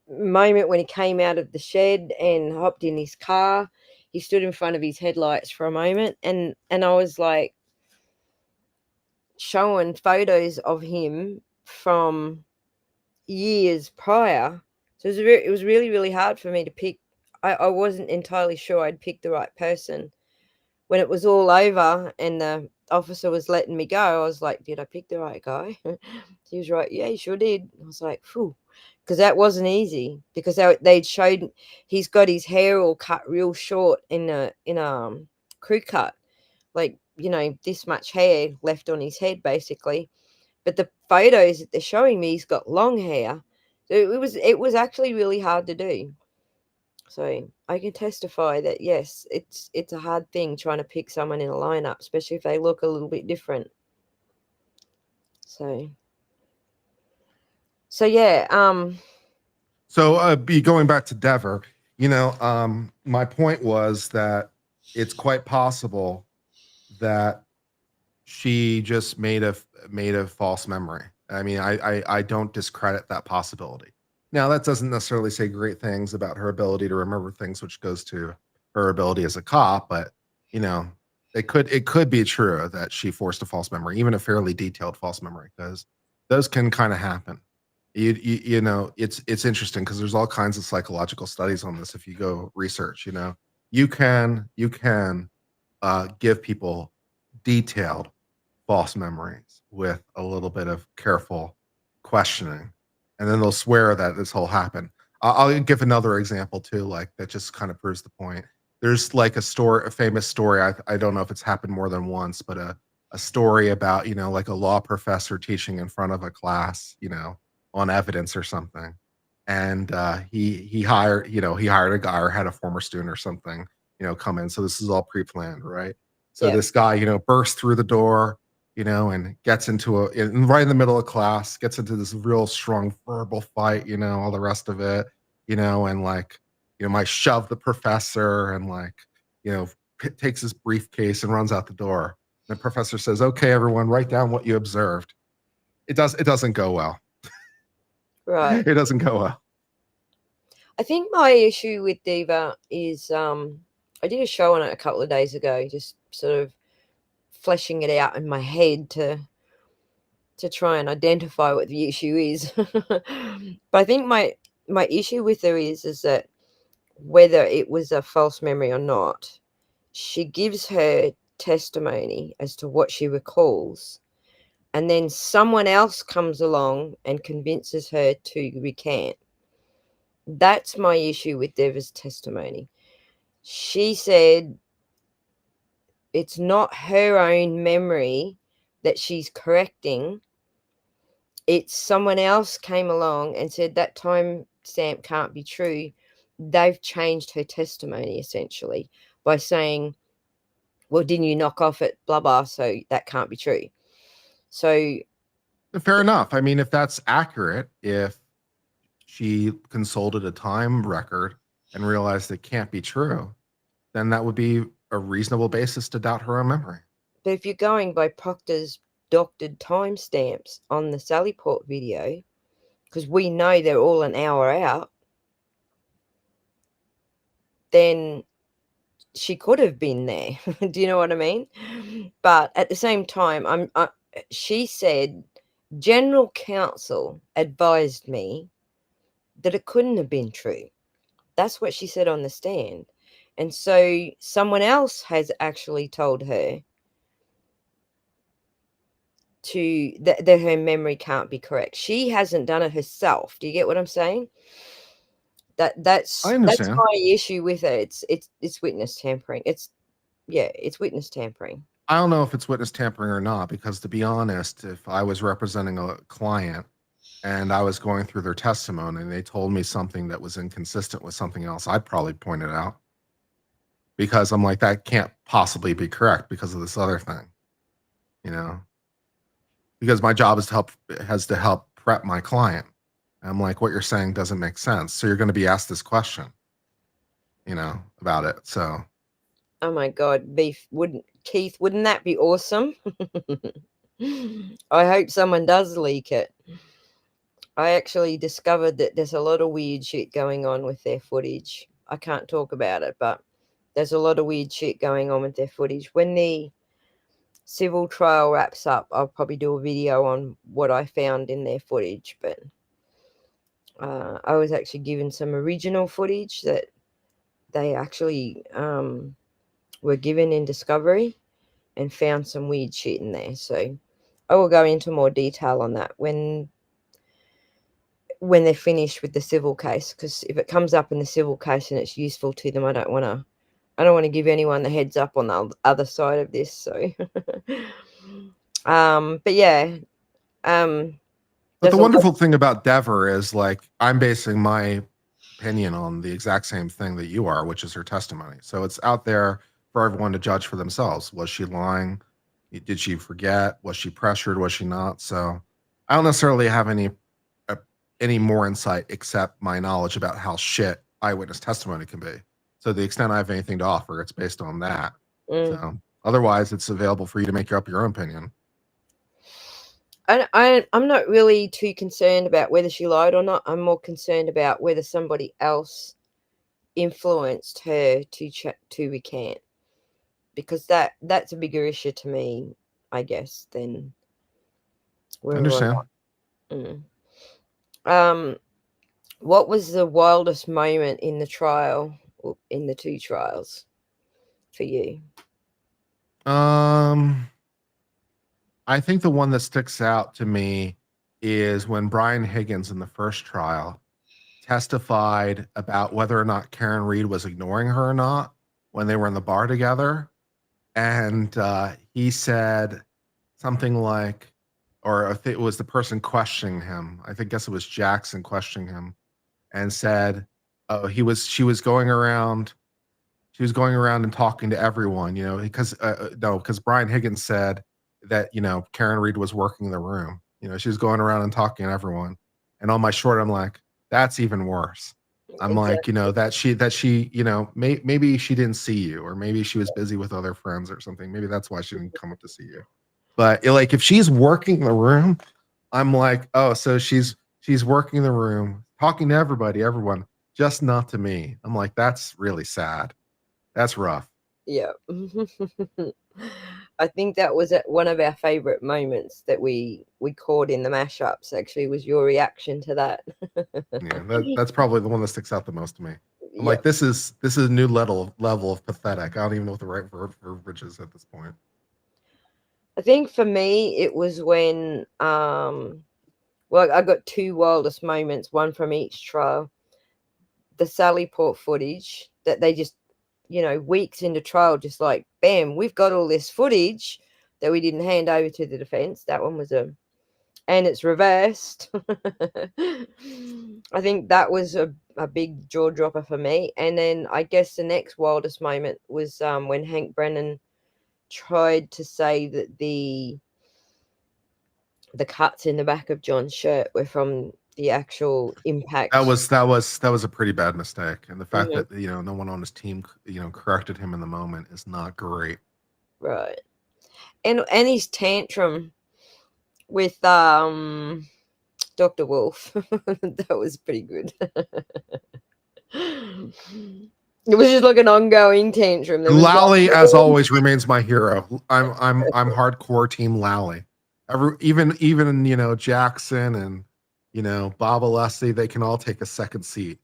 moment when he came out of the shed and hopped in his car, he stood in front of his headlights for a moment, and I was like showing photos of him from years prior. So it was really, really hard for me to pick. I wasn't entirely sure I'd picked the right person. When it was all over and the officer was letting me go, I was like, "Did I pick the right guy?" He was right, "Yeah, you sure did." I was like, "Phew," because that wasn't easy. Because they'd showed he's got his hair all cut real short in a crew cut, like, this much hair left on his head basically. But the photos that they're showing me, he's got long hair. So it was actually really hard to do. So I can testify that yes, it's a hard thing trying to pick someone in a lineup, especially if they look a little bit different. So yeah, So, be going back to Dever, my point was that it's quite possible that she just made a false memory. I mean, I don't discredit that possibility. Now, that doesn't necessarily say great things about her ability to remember things, which goes to her ability as a cop, but you know, it could be true that she forced a false memory, even a fairly detailed false memory, because those can kind of happen. It's interesting because there's all kinds of psychological studies on this. If you go research, you can give people detailed false memories with a little bit of careful questioning, and then they'll swear that this whole happened. I'll give another example too, like that just kind of proves the point. There's like a famous story. I don't know if it's happened more than once, but a story about like a law professor teaching in front of a class, on evidence or something, and he hired a guy or had a former student or something, come in. So this is all pre-planned, right? So yeah, this guy, bursts through the door, and gets right in the middle of class, gets into this real strong verbal fight, all the rest of it, and like, might shove the professor and like, you know, takes his briefcase and runs out the door. The professor says, "Okay, everyone, write down what you observed." It doesn't go well. right. It doesn't go well. I think my issue with Diva is I did a show on it a couple of days ago, just sort of fleshing it out in my head to try and identify what the issue is. But I think my issue with her is that whether it was a false memory or not, she gives her testimony as to what she recalls, and then someone else comes along and convinces her to recant. That's my issue with Deva's testimony. She said it's not her own memory that she's correcting. It's someone else came along and said that time stamp can't be true. They've changed her testimony essentially by saying, well, didn't you knock off at blah blah, so that can't be true. So Fair enough. I mean, if that's accurate, if she consulted a time record and realized it can't be true, then that would be a reasonable basis to doubt her own memory. but if you're going by Proctor's doctored timestamps on the Sallyport video, because we know they're all an hour out, then she could have been there. Do you know what I mean? But at the same time, she said general counsel advised me that it couldn't have been true. That's what she said on the stand. And so someone else has actually told her that her memory can't be correct. She hasn't done it herself. Do you get what I'm saying? I That's understand. my issue with it. It's witness tampering. It's witness tampering. I don't know if it's witness tampering or not, because to be honest, if I was representing a client and I was going through their testimony and they told me something that was inconsistent with something else, I'd probably point it out, because I'm like, that can't possibly be correct because of this other thing. you know, because my job is to help prep my client. And I'm like, what you're saying doesn't make sense. So you're going to be asked this question, about it. So Oh my god, beef wouldn't Keith, wouldn't that be awesome? I hope someone does leak it. I actually discovered that there's a lot of weird shit going on with their footage. I can't talk about it, but there's a lot of weird shit going on with their footage. When the civil trial wraps up, I'll probably do a video on what I found in their footage. But I was actually given some original footage that they actually were given in discovery, and found some weird shit in there. So I will go into more detail on that when they're finished with the civil case, because if it comes up in the civil case and it's useful to them, I don't want to give anyone the heads up on the other side of this. So but yeah, but the there's a lot. wonderful thing about Dever is like I'm basing my opinion on the exact same thing that you are, which is her testimony. So it's out there for everyone to judge for themselves. Was she lying? Did she forget? Was she pressured? Was she not? So I don't necessarily have uh, any more insight except my knowledge about how shit eyewitness testimony can be. So the extent I have anything to offer, it's based on that. mm, So otherwise, it's available for you to make up your own opinion. I'm not really too concerned about whether she lied or not. I'm more concerned about whether somebody else influenced her to recant, because that's a bigger issue to me, I guess, than I whether or understand. not. Um, what was the wildest moment in the trial, or in the two trials, for you? Um, I think the one that sticks out to me is when Brian Higgins in the first trial testified about whether or not Karen Reed was ignoring her or not when they were in the bar together. And he said something like, or I think it was the person questioning him. Guess it was Jackson questioning him, and said, "Oh, she was going around. She was going around and talking to everyone, because no, because Brian Higgins said that Karen Reed was working the room. She was going around and talking to everyone. And on my short, I'm like, that's even worse. I'm like, Exactly. that she, maybe she didn't see you, or maybe she was busy with other friends or something. Maybe that's why she didn't come up to see you. But like, if she's working the room, I'm like, oh, so she's working the room, talking to everyone, just not to me. I'm like, that's really sad. That's rough. Yeah. I think that was one of our favorite moments that we caught in the mashups. Actually, was your reaction to that. Yeah, that's probably the one that sticks out the most to me. I'm like, Yep. this is a new level of pathetic. I don't even know what the right verbiage is at this point. I think for me it was when well, I got two wildest moments, one from each trial. The Sally Port footage that they just, weeks into trial, just like, bam, we've got all this footage that we didn't hand over to the defense. That one was and it's reversed. I think that was a big jaw dropper for me. And then I guess the next wildest moment was when Hank Brennan tried to say that the cuts in the back of John's shirt were from the actual That impact. was that was a pretty bad mistake, and the fact Mhm. that no one on his team corrected him in the moment is not great. Right. And his tantrum with Dr. Wolf. That was pretty good. It was just like an ongoing tantrum. There was Lally, no as always, remains my hero. I'm hardcore team Lally. Even Jackson and Baba Leslie, they can all take a second seat.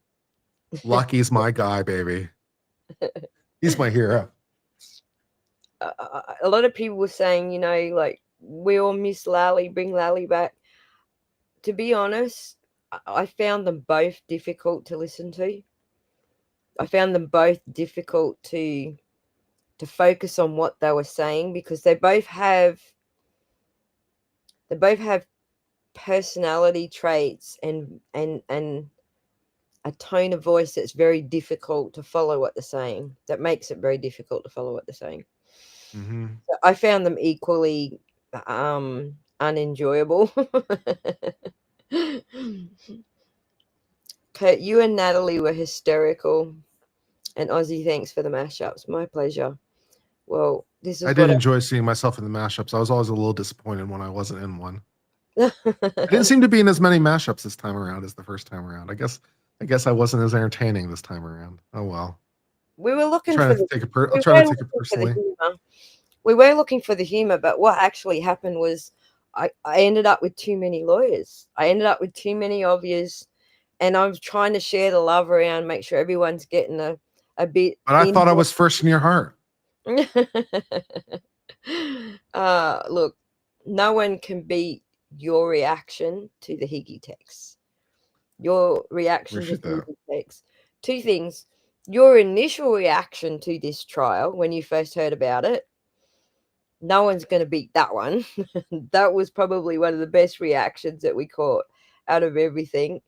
Lucky's my guy, baby. He's my hero. a lot of people were saying, like, we all miss Lally, bring Lally back. To be honest, I found them both difficult to listen to. I found them both difficult to focus on what they were saying, because they both have personality traits and a tone of voice that's very difficult to follow what they're saying. That makes it very difficult to follow what they're saying. Mm-hmm. So I found them equally. unenjoyable. Kurt, you and Natalie were hysterical. And Ozzy, thanks for the mashups. My pleasure. Well, this I is did what enjoy seeing myself in the mashups. I was always a little disappointed when I wasn't in one. I. I didn't seem to be in as many mashups this time around as the first time around. I guess I wasn't as entertaining this time around. Oh well. We were I'll looking try for to the take it. I'll we try to were take it looking for the personally. humor. We were looking for the humor, but what actually happened was I ended up with too many lawyers. I ended up with too many of yous, and I was trying to share the love around, make sure everyone's getting a bit But I in. thought I was first in your heart. Look, no one can beat your reaction to the Higgy text. Your reaction to Appreciate the that. Higgy text. Two things. Your initial reaction to this trial when you first heard about it, no one's going to beat that one. That was probably one of the best reactions that we caught out of everything.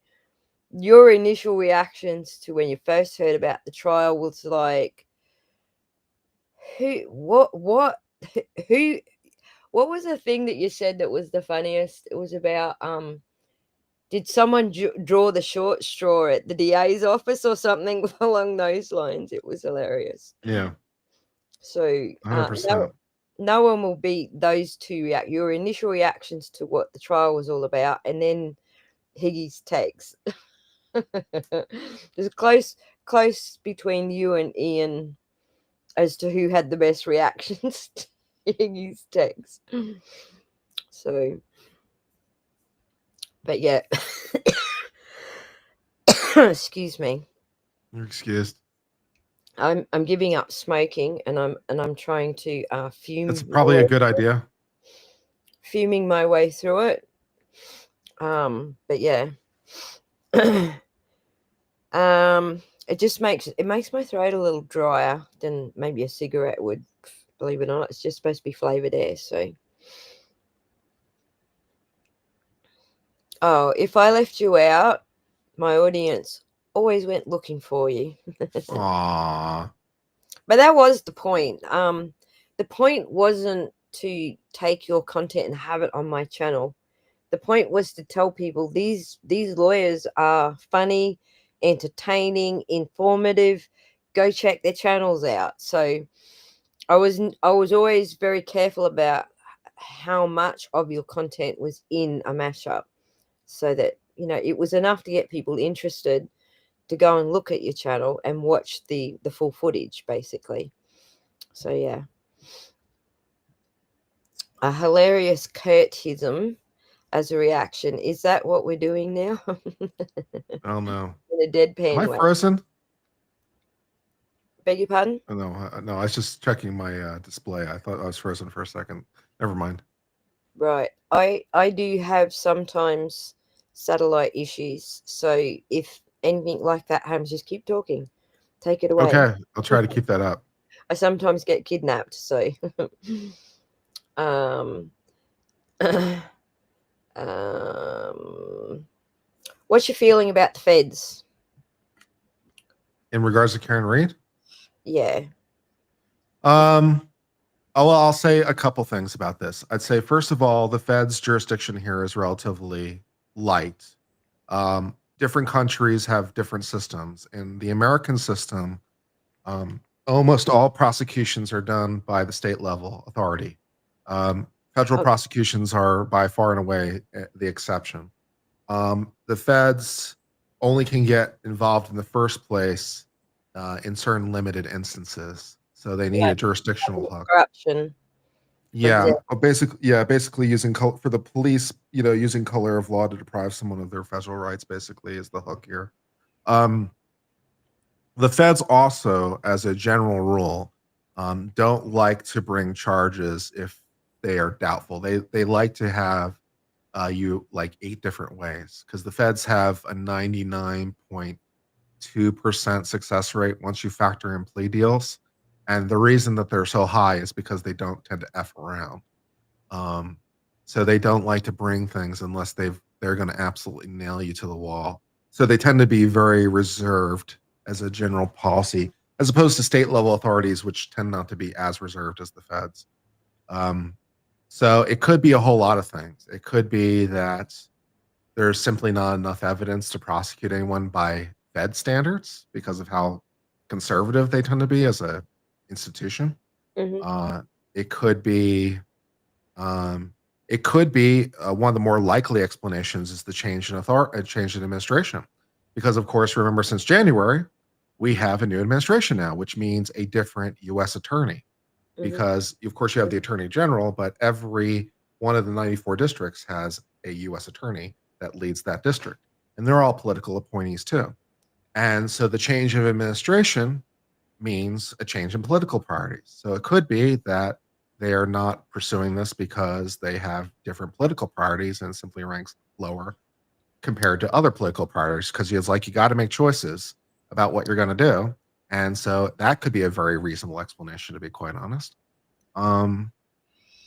Your initial reactions to when you first heard about the trial was like, what, who, what was the thing that you said that was the funniest? It was about, did someone draw the short straw at the DA's office or something along those lines? It was hilarious. Yeah, So, 100%. no one will beat those two your initial reactions to what the trial was all about, and then Higgy's takes. There's close between you and Ian as to who had the best reactions to Higgy's takes. So, but yeah, excuse me. You're excused. I'm giving up smoking, and I'm trying to That's probably a good idea. fuming my way through it. But yeah. It makes my throat a little drier than maybe a cigarette would, believe it or not. It's just supposed to be flavored air, so. Oh, if I left you out, my audience always went looking for you. Aww. But that was the point. The point wasn't to take your content and have it on my channel. The point was to tell people these lawyers are funny, entertaining, informative. Go check their channels out. So I was always very careful about how much of your content was in a mashup, so that it was enough to get people interested to go and look at your channel and watch the full footage, basically. So yeah, a hilarious Kurtism as a reaction. Is that what we're doing now? I don't know. In a Am deadpan I way. frozen? Beg your pardon? Oh, no, no. I was just checking my display. I thought I was frozen for a second. Never mind. Right. I do have sometimes satellite issues. So if anything like that happens, just keep talking. Take it away. Okay, I'll try to keep that up. I sometimes get kidnapped, so um um what's your feeling about the feds? In regards to Karen Reed, Yeah. um, oh, well, I'll say a couple things about this. I'd say first of all, the Fed's jurisdiction here is relatively light. Different countries have different systems. In the American system, almost all prosecutions are done by the state level authority. Federal Oh, prosecutions are by far and away the exception. The feds only can get involved in the first place in certain limited instances. So they need yeah, a jurisdictional hook. corruption, for Yeah, example. basically using for the police, using color of law to deprive someone of their federal rights, basically, is the hook here. Um, the feds also, as a general rule, don't like to bring charges if they are doubtful. They like to have you like 8 different ways because the feds have a 99.2% success rate once you factor in plea deals. And the reason that they're so high is because they don't tend to F around. Um, so they don't like to bring things unless they're going to absolutely nail you to the wall. So they tend to be very reserved as a general policy, as opposed to state level authorities, which tend not to be as reserved as the feds. Um, So it could be a whole lot of things. It could be that there's simply not enough evidence to prosecute anyone by Fed standards because of how conservative they tend to be as a institution. Mhm. Uh, it could be um, one of the more likely explanations is the change in administration, because of course, remember since January, we have a new administration now, which means a different U.S. attorney. Mhm. Because of course you have the attorney general, but every one of the 94 districts has a U.S. attorney that leads that district, and they're all political appointees too. And so the change of administration means a change in political priorities. So it could be that they are not pursuing this because they have different political priorities and simply ranks lower compared to other political priorities, because it's like you got to make choices about what you're going to do. And so that could be a very reasonable explanation, to be quite honest. Um,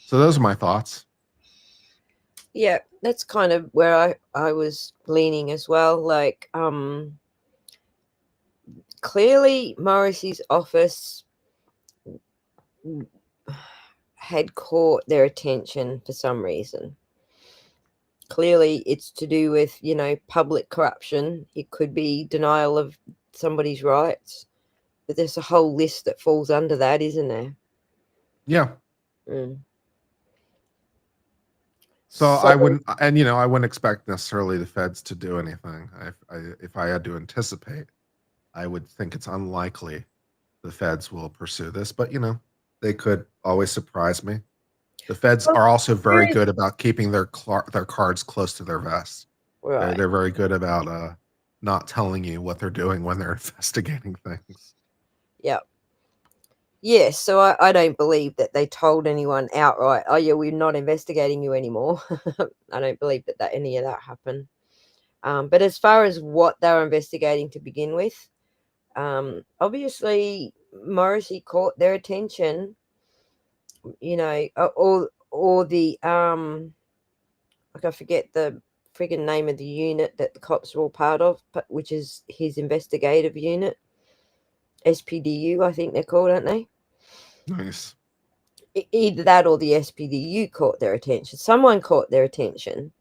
so those are my thoughts. Yeah, that's kind of where I was leaning as well. Like, clearly Morrissey's office had caught their attention for some reason. Clearly, it's to do with, public corruption. It could be denial of somebody's rights, but there's a whole list that falls under that, isn't there? Yeah. Mm. So So, I wouldn't, and I wouldn't expect necessarily the feds to do anything. If I had to anticipate, I would think it's unlikely the feds will pursue this, but they could always surprise me. The feds well, are also very there is good about keeping their cards close to their vest. They're right. they're very good about not telling you what they're doing when they're investigating things. Yeah. Yes, so I don't believe that they told anyone outright, "Oh, yeah, we're not investigating you anymore." I don't believe that any of that happened. But as far as what they were investigating to begin with, obviously Morrissey caught their attention, or the, like, I forget the friggin' name of the unit that the cops are all part of, but which is his investigative unit, SPDU, I think they're called, aren't they? Nice. Either that or the SPDU caught their attention. Someone caught their attention,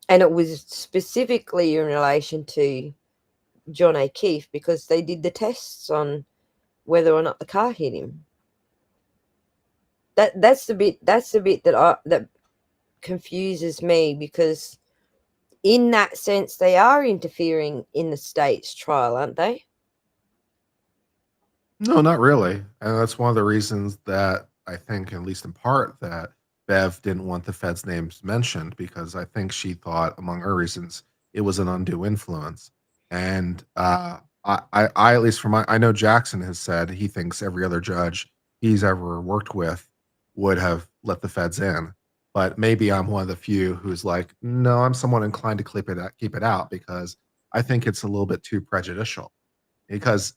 and it was specifically in relation to John O'Keefe because they did the tests on whether or not the car hit him. That's the bit. That's the bit that confuses me, because in that sense they are interfering in the state's trial, aren't they? No, not really. And that's one of the reasons that I think, at least in part, that Bev didn't want the Fed's names mentioned, because I think she thought, among her reasons, it was an undue influence. And I at least I know Jackson has said he thinks every other judge he's ever worked with would have let the Feds in. But maybe I'm one of the few who's like, no, I'm somewhat inclined to keep it out, because I think it's a little bit too prejudicial, because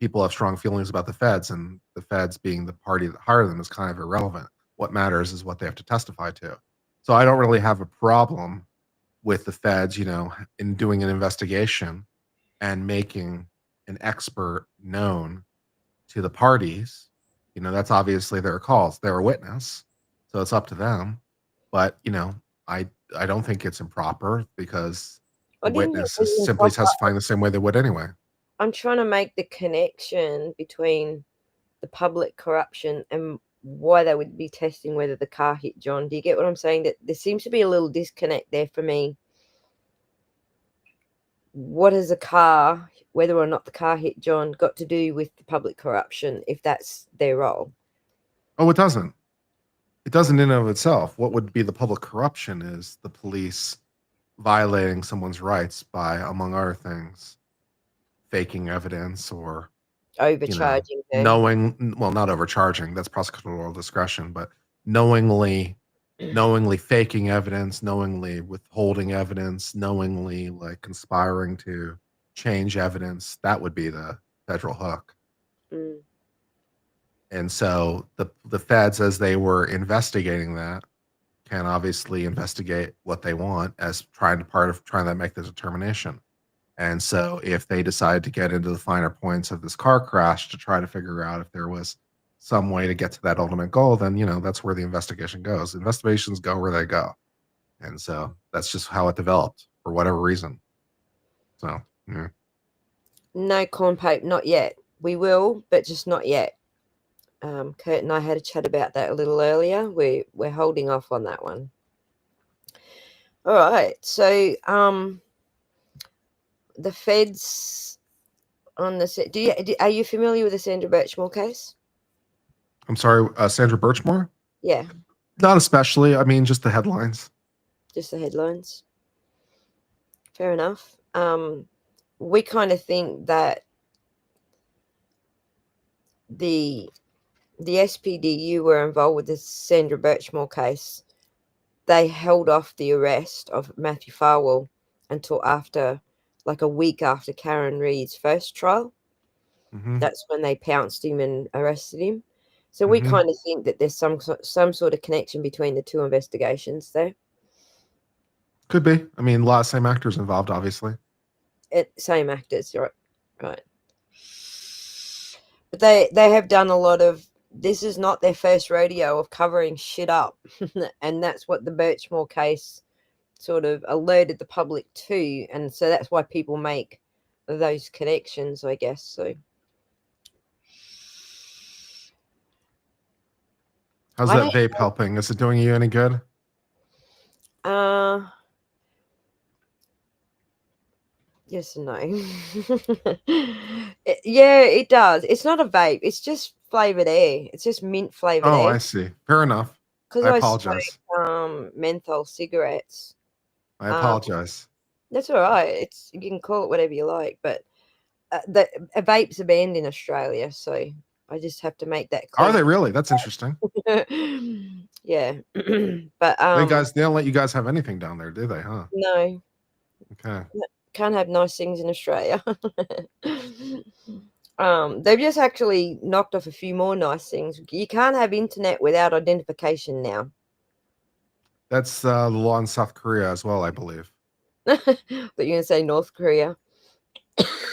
people have strong feelings about the feds, and the feds being the party that hired them is kind of irrelevant. What matters is what they have to testify to. So I don't really have a problem with the feds, in doing an investigation and making an expert known to the parties. That's obviously their calls. They're a witness, so it's up to them. But I I don't think it's improper, because I the didn't think witness it is was simply improper. testifying the same way they would anyway. I'm trying to make the connection between the public corruption and why they would be testing whether the car hit John. Do you get what I'm saying? That there seems to be a little disconnect there for me. What has a car, whether or not the car hit John, got to do with the public corruption if that's their role? Oh, it doesn't. It doesn't in and of itself. What would be the public corruption is the police violating someone's rights by, among other things, faking evidence, or, Overcharging her. well, not overcharging, that's prosecutorial discretion, but knowingly faking evidence, knowingly withholding evidence, knowingly like conspiring to change evidence. That would be the federal hook. Mm. And so the feds, as they were investigating that, can obviously investigate what they want as trying to make the determination. And so if they decide to get into the finer points of this car crash to try to figure out if there was some way to get to that ultimate goal, then that's where the investigation goes. Investigations go where they go, and so that's just how it developed for whatever reason. So yeah. No corn pape, not yet. We will, but just not yet. Kurt and I had a chat about that a little earlier. We're holding off on that one. All right. So the feds on the are you familiar with the Sandra Birchmore case? I'm sorry, Sandra Birchmore. Yeah, Not especially. I mean, just the headlines. just the headlines. Fair enough. We kind of think that the SPDU were involved with the Sandra Birchmore case. They held off the arrest of Matthew Farwell until after, like a week after Karen Reid's first trial. Mm-hmm. That's when they pounced him and arrested him. So we Mm-hmm. kind of think that there's some sort of connection between the two investigations there. Could be. I mean, a lot of same actors involved, obviously. Same actors, right. But they have done a lot of. This is not their first rodeo of covering shit up, and that's what the Birchmore case sort of alerted the public to, and so that's why people make those connections, I guess. So How's I that don't. vape helping? Is it doing you any good? Yes and no. Yeah, it does. It's not a vape. It's just flavored air. It's just mint flavored Oh, air. I see. Fair enough. Because I I apologize. smoke menthol cigarettes. I Um, apologize. that's all right. It's you can call it whatever you like, but a vapes are banned in Australia, so I just have to make that Are clear. they really? That's interesting. Yeah, but They don't let you guys have anything down there, do they? Huh? no, Okay. can't have nice things in Australia. They've just actually knocked off a few more nice things. You can't have internet without identification now. That's the law in South Korea as well, I believe. But you're gonna say North Korea?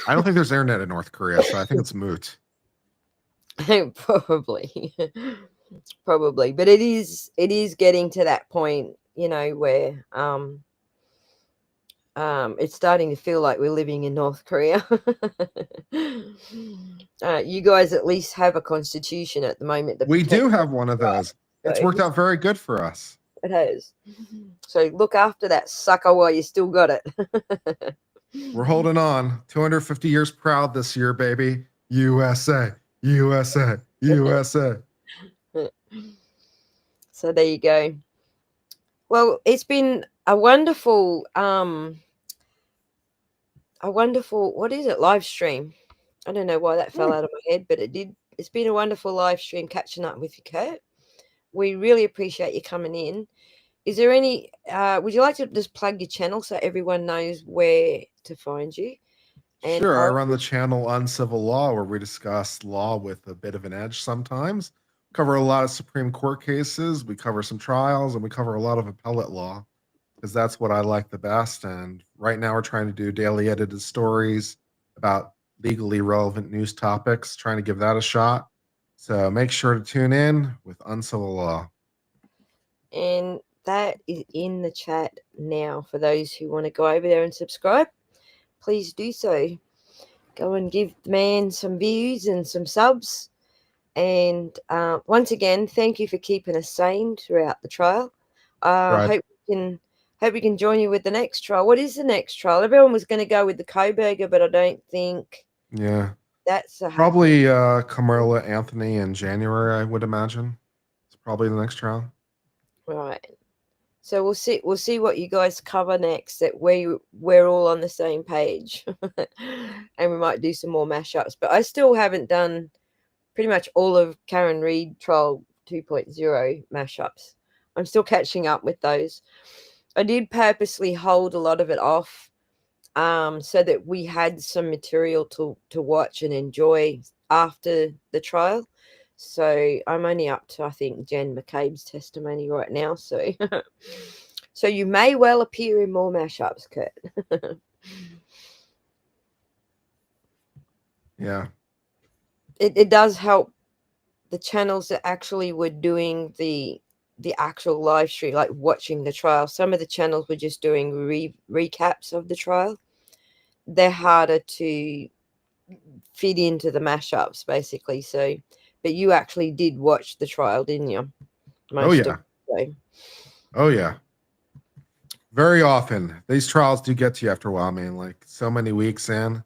I don't think there's internet in North Korea, so I think it's moot. Probably, probably. But it is getting to that point, where it's starting to feel like we're living in North Korea. You guys at least have a constitution at the moment that We do protects have one of those. It's us. worked out very good for us. It has. So look after that sucker while you still got it. We're holding on. 250 years proud this year, baby. USA, USA, USA. So there you go. Well, it's been a wonderful what is it, live stream. I don't know why that fell out of my head, but it did. It's been a wonderful live stream catching up with you, Kurt. We really appreciate you coming in. Is there any would you like to just plug your channel so everyone knows where to find you? And Sure, I run the channel Uncivil Law, where we discuss law with a bit of an edge sometimes. Cover a lot of Supreme Court cases, we cover some trials, and we cover a lot of appellate law, because that's what I like the best. And right now, we're trying to do daily edited stories about legally relevant news topics, trying to give that a shot. So make sure to tune in with Uncivil Law. And that is in the chat now for those who want to go over there and subscribe. Please do so. Go and give the man some views and some subs. And once again, thank you for keeping us sane throughout the trial. Right. Hope we can join you with the next trial. What is the next trial? Everyone was going to go with the Coburger, but I don't think Yeah. that's a Probably Carmela Anthony in January, I would imagine. It's probably the next trial. right. So we'll see what you guys cover next. That we're all on the same page, and we might do some more mashups. But I still haven't done pretty much all of Karen Reid trial 2.0 mashups. I'm still catching up with those. I did purposely hold a lot of it off, so that we had some material to watch and enjoy after the trial. So I'm only up to, I think, Jen McCabe's testimony right now. So, so you may well appear in more mashups, Kurt. Yeah. It does help the channels that actually were doing the actual live stream, like watching the trial. Some of the channels were just doing recaps of the trial. They're harder to fit into the mashups, basically. So, but you actually did watch the trial, didn't you? Oh Most of yeah. the Oh yeah. Very often, these trials do get to you after a while, man. Like so many weeks in,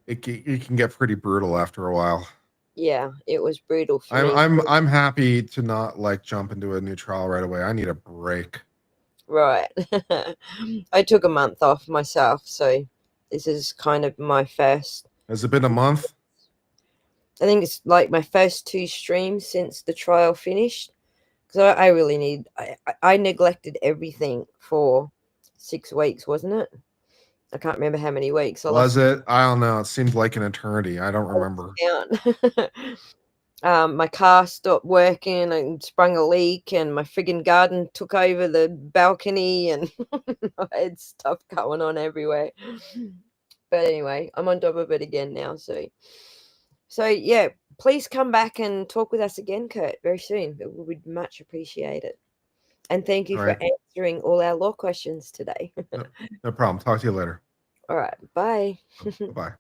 it can get pretty brutal after a while. yeah, it was brutal for I'm me. I'm I'm happy to not like jump into a new trial right away. I need a break. Right. I took a month off myself, so this is kind of my first. Has it been a month? I think it's like my first two streams since the trial finished. Because I really need. I neglected everything for 6 weeks, wasn't it? I can't remember how many weeks. Was it? I don't know. It seemed like an eternity. I don't remember. Count. My car stopped working and sprung a leak, and my friggin' garden took over the balcony, and I had stuff going on everywhere. But anyway, I'm on top of it again now. So yeah, please come back and talk with us again, Kurt, very soon. We would much appreciate it. And thank you All for right. answering all our law questions today. No, no problem. Talk to you later. All right, bye. Bye bye.